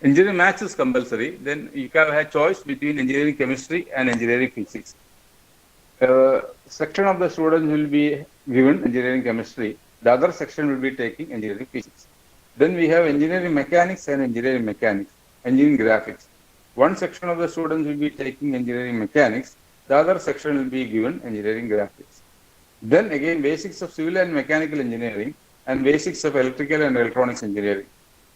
Engineering maths is compulsory. Then you can have a choice between engineering chemistry and engineering physics. Section of the students will be given engineering chemistry. The other section will be taking engineering physics. Then we have engineering mechanics and engineering mechanics, engineering graphics. One section of the students will be taking engineering mechanics. The other section will be given engineering graphics. Then again, basics of civil and mechanical engineering and basics of electrical and electronics engineering.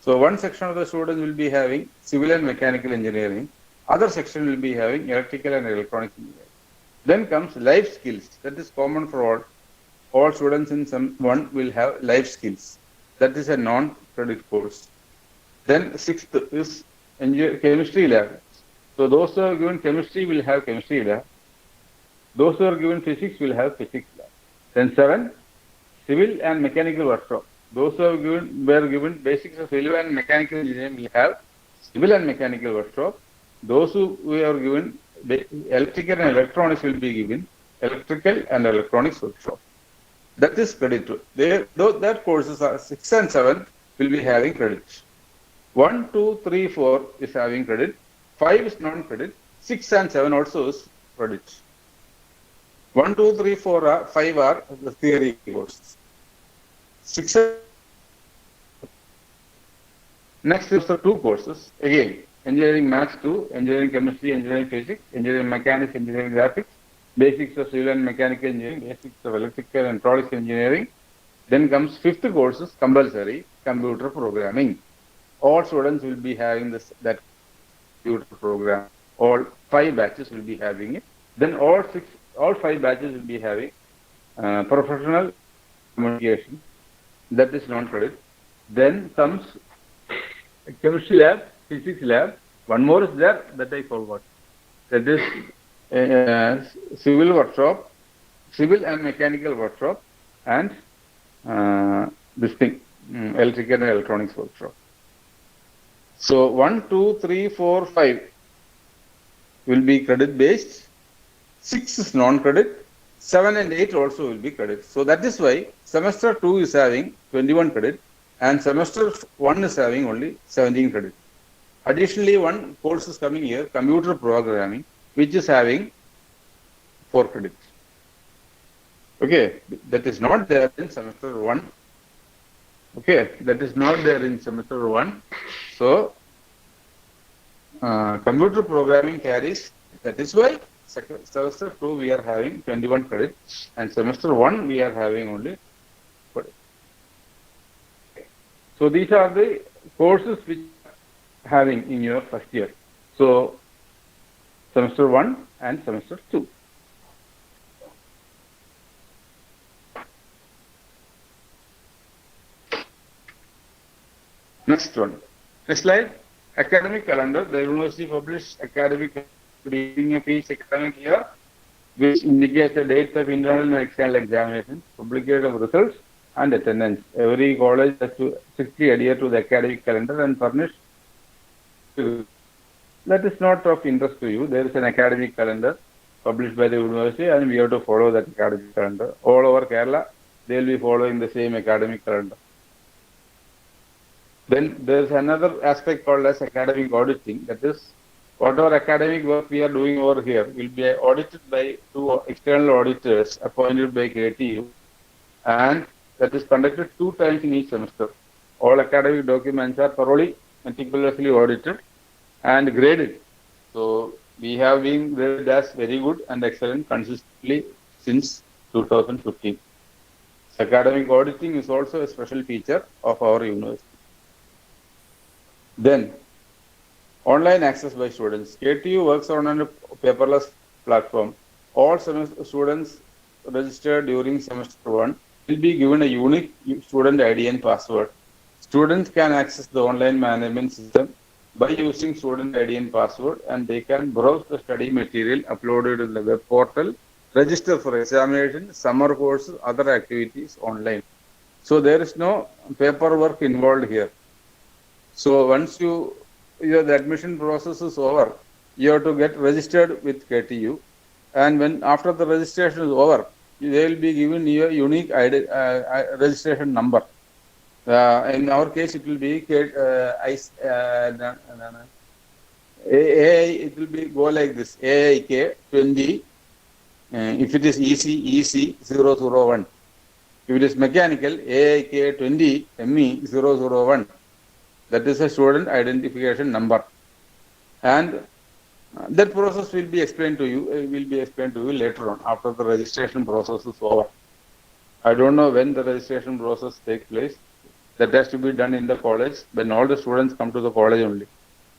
So one section of the students will be having civil and mechanical engineering. Other section will be having electrical and electronics engineering. Then comes life skills. That is common for all. All students in some one will have life skills. That is a non-credit course. Then sixth is chemistry lab. So those who are given chemistry will have chemistry lab. Those who are given physics will have physics lab. Then seven, civil and mechanical workshop. Those who were given basics of civil and mechanical engineering will have civil and mechanical workshop. Those who were given electrical and electronics will be given electrical and electronics workshop. That is credit. That courses are 6 and 7 will be having credit. 1, 2, 3, 4 is having credit. 5 is non-credit. 6 and 7 also is credit. 1, 2, 3, 4 are 5 are the theory courses. 6. Next is the 2 courses. Again, engineering maths 2, engineering chemistry, engineering physics, engineering mechanics, engineering graphics, basics of civil and mechanical engineering, basics of electrical and hydraulics engineering. Then comes 5th courses, compulsory, computer programming. All students will be having that computer program. All 5 batches will be having it. Then all 5 batches will be having professional communication. That is non-credit. Then comes chemistry lab, physics lab. One more is there that I forgot. That is civil workshop, civil and mechanical workshop, and this thing, electrical and electronics workshop. So 1, 2, 3, 4, 5 will be credit based. 6 is non-credit. 7 and 8 also will be credit. So that is why semester 2 is having 21 credit and semester 1 is having only 17 credit. Additionally, one course is coming here, computer programming, which is having 4 credits. Okay, that is not there in semester 1. Okay, that is not there in semester 1. So, computer programming carries, that is why semester 2 we are having 21 credits and semester 1 we are having only 40. So, these are the courses which are having in your first year. So, semester 1 and semester 2. Next one. Next slide. Academic calendar. The university published academic beginning of each academic year, which indicates the dates of internal and external examinations, publication of results, and attendance. Every college has to strictly adhere to the academic calendar and furnish. That is not of interest to you. There is an academic calendar published by the university, and we have to follow that academic calendar. All over Kerala, they will be following the same academic calendar. Then there is another aspect called as academic auditing. That is, whatever academic work we are doing over here will be audited by 2 external auditors appointed by KTU, and that is conducted 2 times in each semester. All academic documents are thoroughly, meticulously audited and graded. So we have been graded as very good and excellent consistently since 2015. Academic auditing is also a special feature of our university. Then, online access by students. KTU works on a paperless platform. All students registered during semester 1 will be given a unique student ID and password. Students can access the online management system by using student ID and password, and they can browse the study material uploaded in the web portal, register for examination, summer courses, other activities online. So there is no paperwork involved here. So once the admission process is over, you have to get registered with KTU, and when after the registration is over, they will be given your unique ID, registration number. In our case, it will be it will be go like this: AIK 20. If it is EC 001. If it is mechanical, AIK 20 ME 001. That is a student identification number, and that process will be explained to you. Later on after the registration process is over. I don't know when the registration process takes place. That has to be done in the college when all the students come to the college only.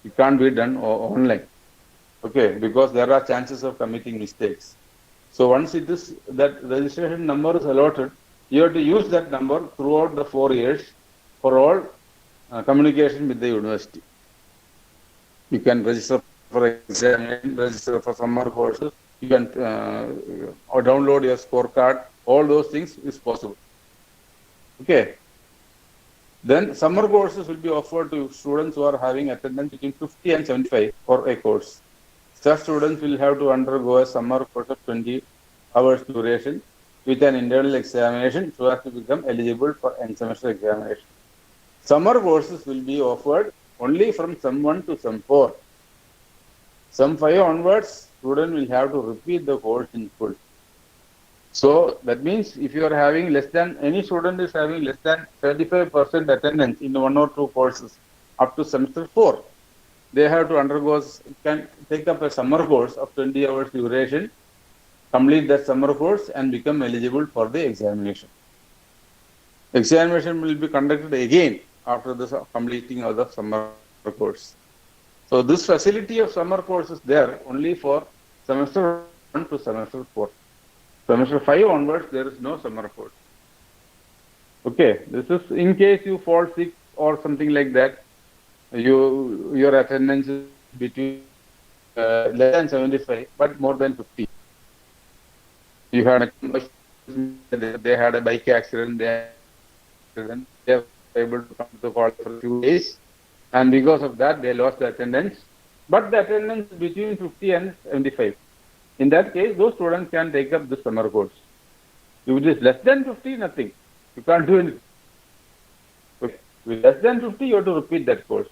It can't be done online. Okay, because there are chances of committing mistakes. So once that registration number is allotted, you have to use that number throughout the 4 years for all communication with the university. You can register for examination, register for summer courses. You can or download your scorecard. All those things is possible. Okay. Then summer courses will be offered to students who are having attendance between 50 and 75 for a course. Such students will have to undergo a summer course of 20 hours duration with an internal examination so as to become eligible for end semester examination. Summer courses will be offered only from SEM 1 to SEM 4. SEM 5 onwards, student will have to repeat the course in full. So that means if you are having less than, any student is having less than 75% attendance in one or two courses up to semester 4, they have to undergo, can take up a summer course of 20 hours duration, complete that summer course and become eligible for the examination. Examination will be conducted again after the completing of the summer course. So this facility of summer course is there only for semester 1 to semester 4. Semester 5 onwards, there is no summer course. Okay, this is in case you fall sick or something like that. Your attendance is between less than 75, but more than 50. You had they had a bike accident, they had a car accident, they were able to come to college for a few days, and because of that, they lost the attendance. But the attendance is between 50 and 75. In that case, those students can take up the summer course. If it is less than 50, nothing. You can't do anything. Okay. With less than 50, you have to repeat that course.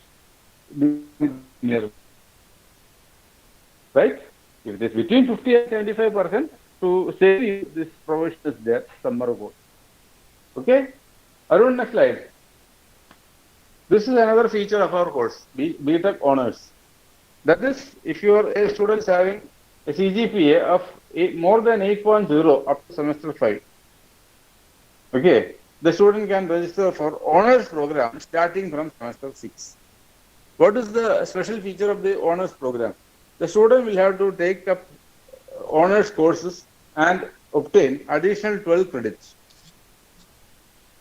Right? If it is between 50 and 75%, to save you, this provision is there, summer course. Okay? Arun, next slide. This is another feature of our course, BTech Honors. That is, if you are a student having a CGPA of more than 8.0 up to semester 5, okay, the student can register for honors program starting from semester 6. What is the special feature of the honors program? The student will have to take up honors courses and obtain additional 12 credits.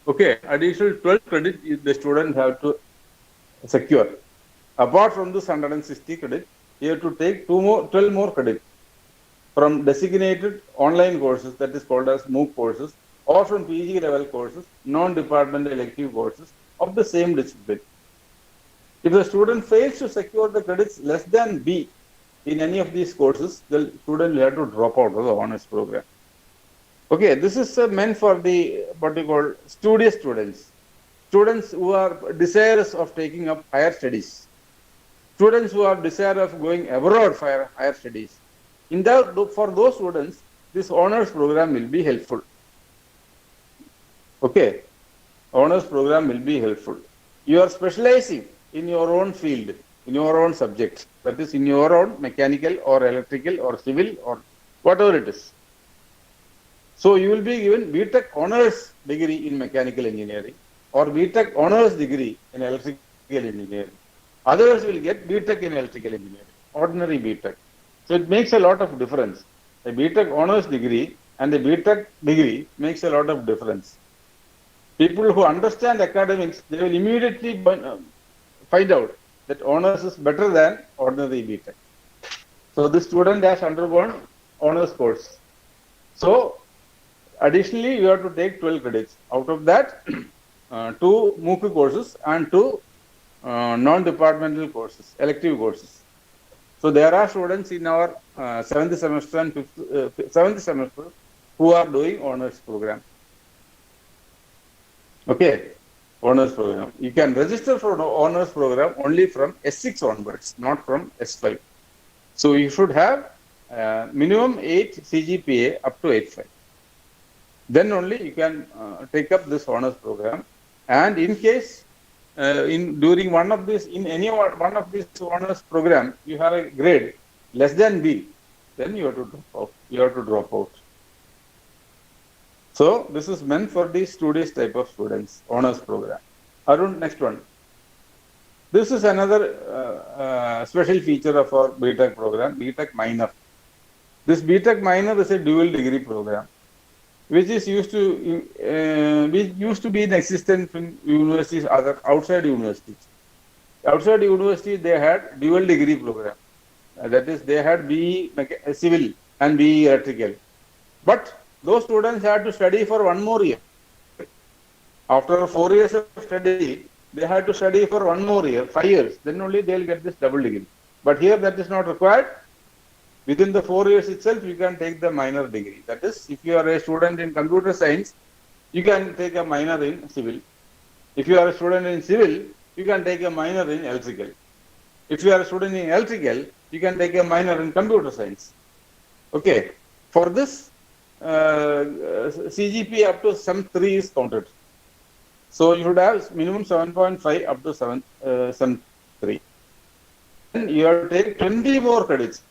Okay, additional 12 credits the student have to secure. Apart from this 160 credits, you have to take 12 more credits from designated online courses, that is called as MOOC courses, or from PG level courses, non-departmental elective courses of the same discipline. If the student fails to secure the credits less than B in any of these courses, the student will have to drop out of the honors program. Okay, this is meant for the what you call studious students, students who are desirous of taking up higher studies, students who are desirous of going abroad for higher studies. In that, for those students, this honors program will be helpful. Okay, honors program will be helpful. You are specializing in your own field, in your own subject, that is in your own mechanical or electrical or civil or whatever it is. So you will be given BTech honors degree in mechanical engineering or BTech honors degree in electrical engineering. Others will get BTech in electrical engineering, ordinary BTech. So it makes a lot of difference. A BTech honors degree and a BTech degree makes a lot of difference. People who understand academics, they will immediately find out that honors is better than ordinary BTech. So this student has undergone honors course. So additionally, you have to take 12 credits. Out of that, 2 MOOC courses and 2 non-departmental courses, elective courses. So there are students in our 7th semester and 7th semester who are doing honors program. Okay, honors program. You can register for honors program only from S6 onwards, not from S5. So you should have minimum 8 CGPA up to 8.5. Then only you can take up this honors program. And in case during one of these, in any one of these honors program, you have a grade less than B, then you have to drop out. You have to drop out. So this is meant for the studious type of students, honors program. Arun, next one. This is another special feature of our BTech program, BTech Minor. This BTech Minor is a dual degree program. which is used to be in existence in universities other outside universities. Outside university, they had dual degree program. That is, they had BE civil and BE electrical. But those students had to study for one more year. After 4 years of study, they had to study for one more year, 5 years. Then only they'll get this double degree. But here that is not required. Within the 4 years itself, you can take the minor degree. That is, if you are a student in computer science, you can take a minor in civil. If you are a student in civil, you can take a minor in electrical. If you are a student in electrical, you can take a minor in computer science. Okay. For this, CGP up to some 3 is counted. So you should have minimum 7.5 up to 7, 3. Then you have to take 20 more credits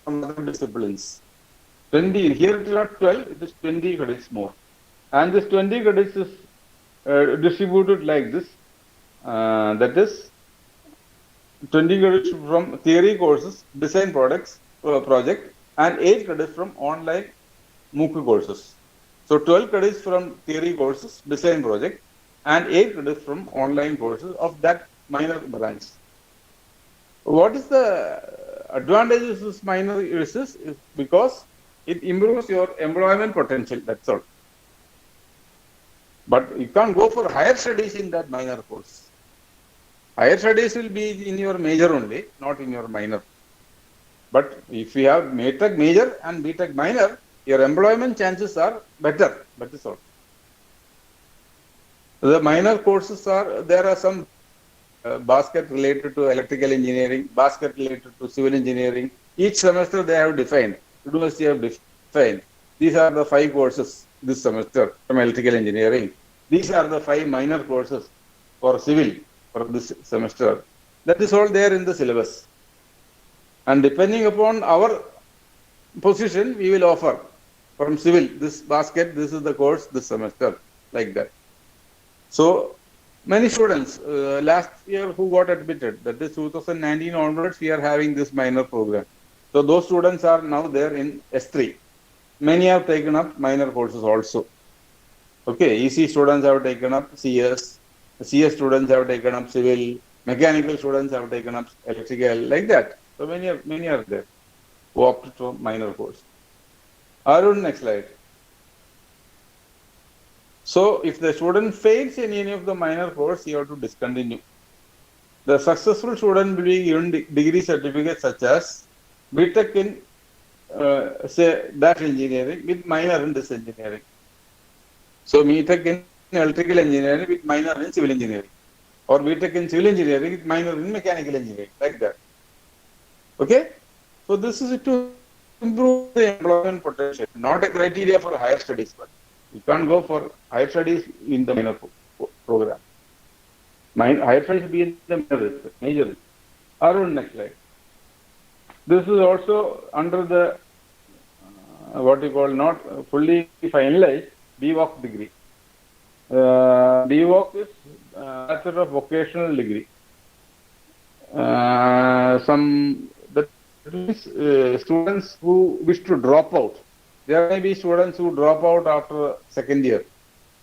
from other disciplines. 20, here it is not 12, it is 20 credits more. And this 20 credits is distributed like this. That is 20 credits from theory courses, design project, and 8 credits from online MOOC courses. So 12 credits from theory courses, design project, and 8 credits from online courses of that minor branch. What is the advantages of this minor is because it improves your employment potential, that's all. But you can't go for higher studies in that minor course. Higher studies will be in your major only, not in your minor. But if you have MTech major and BTech minor, your employment chances are better. That is all. The minor courses are, there are some basket related to electrical engineering, basket related to civil engineering. Each semester they have defined, university have defined. These are the 5 courses this semester from electrical engineering. These are the 5 minor courses for civil for this semester. That is all there in the syllabus. And depending upon our position, we will offer from civil, this basket, this is the course this semester, like that. So many students last year who got admitted, that is 2019 onwards, we are having this minor program. So those students are now there in S3. Many have taken up minor courses also. Okay, EC students have taken up CS, CS students have taken up civil, mechanical students have taken up electrical, like that. So many are there who opted for minor course. Arun, next slide. So if the student fails in any of the minor course, you have to discontinue. The successful student will be given degree certificates such as BTech in say that engineering with minor in this engineering. So BTech in electrical engineering with minor in civil engineering, or BTech in civil engineering with minor in mechanical engineering, like that. Okay, so this is to improve the employment potential, not a criteria for higher studies, but you can't go for higher studies in the minor program. Higher studies be in the major. Arun, next slide. This is also under the what you call not fully finalized BVOC degree. BVOC is Bachelor of Vocational Degree. Some that means students who wish to drop out. There may be students who drop out after second year,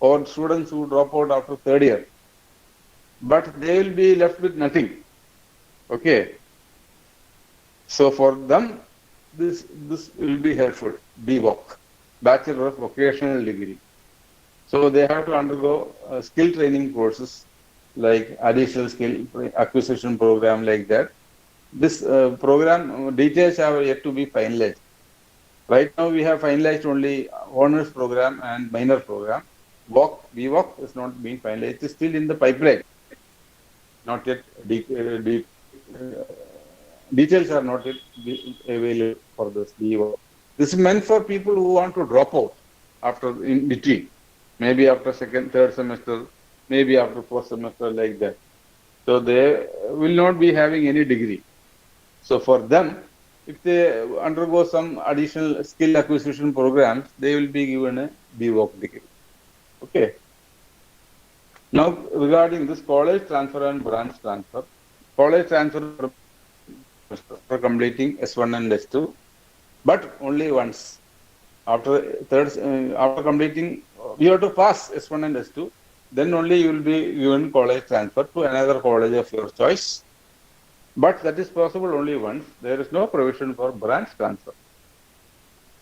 or students who drop out after third year, but they will be left with nothing. Okay. So for them, this will be helpful. BVOC, Bachelor of Vocational Degree. So they have to undergo skill training courses like additional skill acquisition program, like that. This program details are yet to be finalized. Right now we have finalized only honors program and minor program. BVOC is not being finalized. It is still in the pipeline. Not yet details are not yet available for this BVOC. This is meant for people who want to drop out after in between, maybe after second, third semester, maybe after fourth semester, like that. So they will not be having any degree. So for them, if they undergo some additional skill acquisition programs, they will be given a BVOC degree. Okay. Now regarding this college transfer and branch transfer, college transfer for completing S1 and S2, but only once. After completing, you have to pass S1 and S2. Then only you will be given college transfer to another college of your choice. But that is possible only once. There is no provision for branch transfer.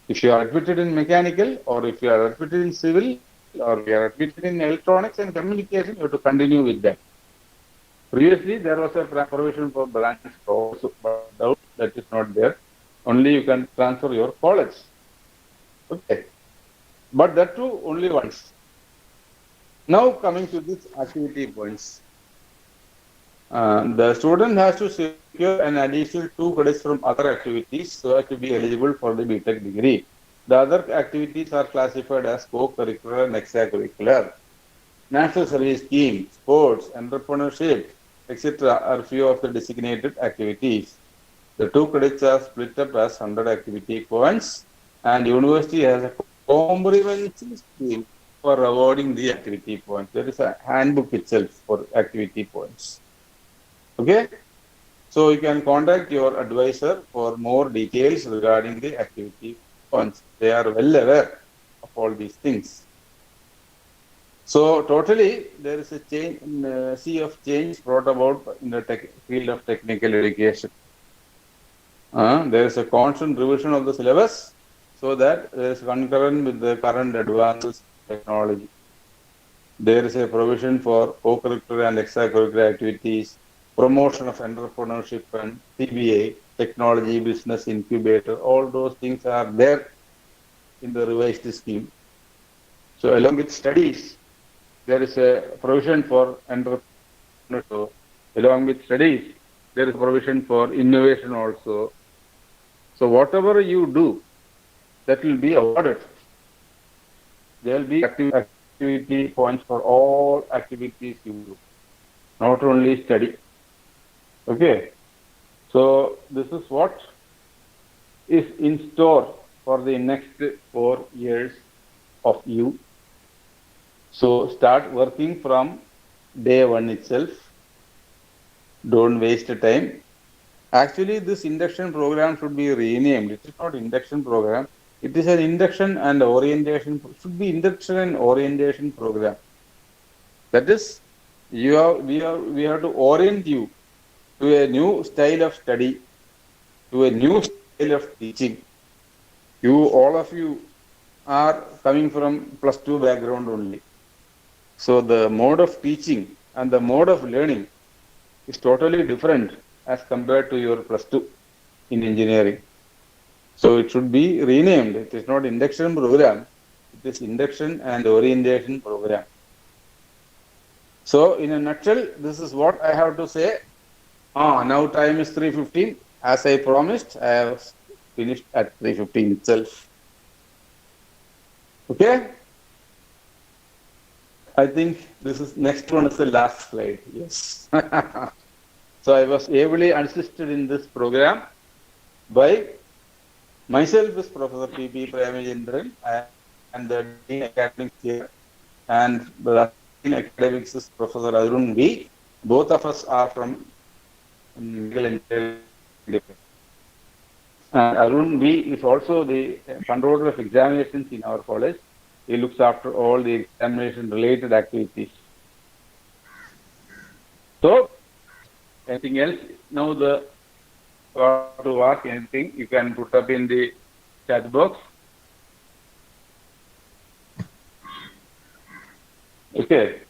If you are admitted in mechanical, or if you are admitted in civil, or you are admitted in electronics and communication, you have to continue with that. Previously, there was a provision for branch also, but now that is not there. Only you can transfer your college. Okay. But that too only once. Now coming to this activity points. The student has to secure an additional 2 credits from other activities so as to be eligible for the BTech degree. The other activities are classified as co-curricular and extracurricular. National Service Scheme, sports, entrepreneurship, etc. are few of the designated activities. The 2 credits are split up as 100 activity points, and university has a comprehensive scheme for awarding the activity points. There is a handbook itself for activity points. Okay, so you can contact your advisor for more details regarding the activity points. They are well aware of all these things. So totally, there is a change, sea of change brought about in the field of technical education. There is a constant revision of the syllabus so that there is concurrent with the current advances in technology. There is a provision for co-curricular and extracurricular activities, promotion of entrepreneurship and CBA, technology, business incubator, all those things are there in the revised scheme. So along with studies, there is a provision for entrepreneurship. Along with studies, there is provision for innovation also. So whatever you do, that will be awarded. There will be activity points for all activities you do, not only study. Okay. So this is what is in store for the next 4 years of you. So start working from day one itself. Don't waste time. Actually, this induction program should be renamed. It is not induction program. It is an induction and orientation. Should be induction and orientation program. That is, we have to orient you to a new style of study, to a new style of teaching. All of you are coming from +2 background only. So the mode of teaching and the mode of learning is totally different as compared to your +2 in engineering. So it should be renamed. It is not induction program. It is induction and orientation program. So in a nutshell, this is what I have to say. Now time is 3:15. As I promised, I have finished at 3:15 itself. Okay. I think this is next one is the last slide. Yes. So I was ably assisted in this program by myself is Professor P.P. Premachandran and the Dean Academics here, and the Dean Academics is Professor Arun V. Both of us are from medical engineering department. And Arun V is also the controller of examinations in our college. He looks after all the examination related activities. So, anything else? Now to ask anything, you can put up in the chat box. Okay.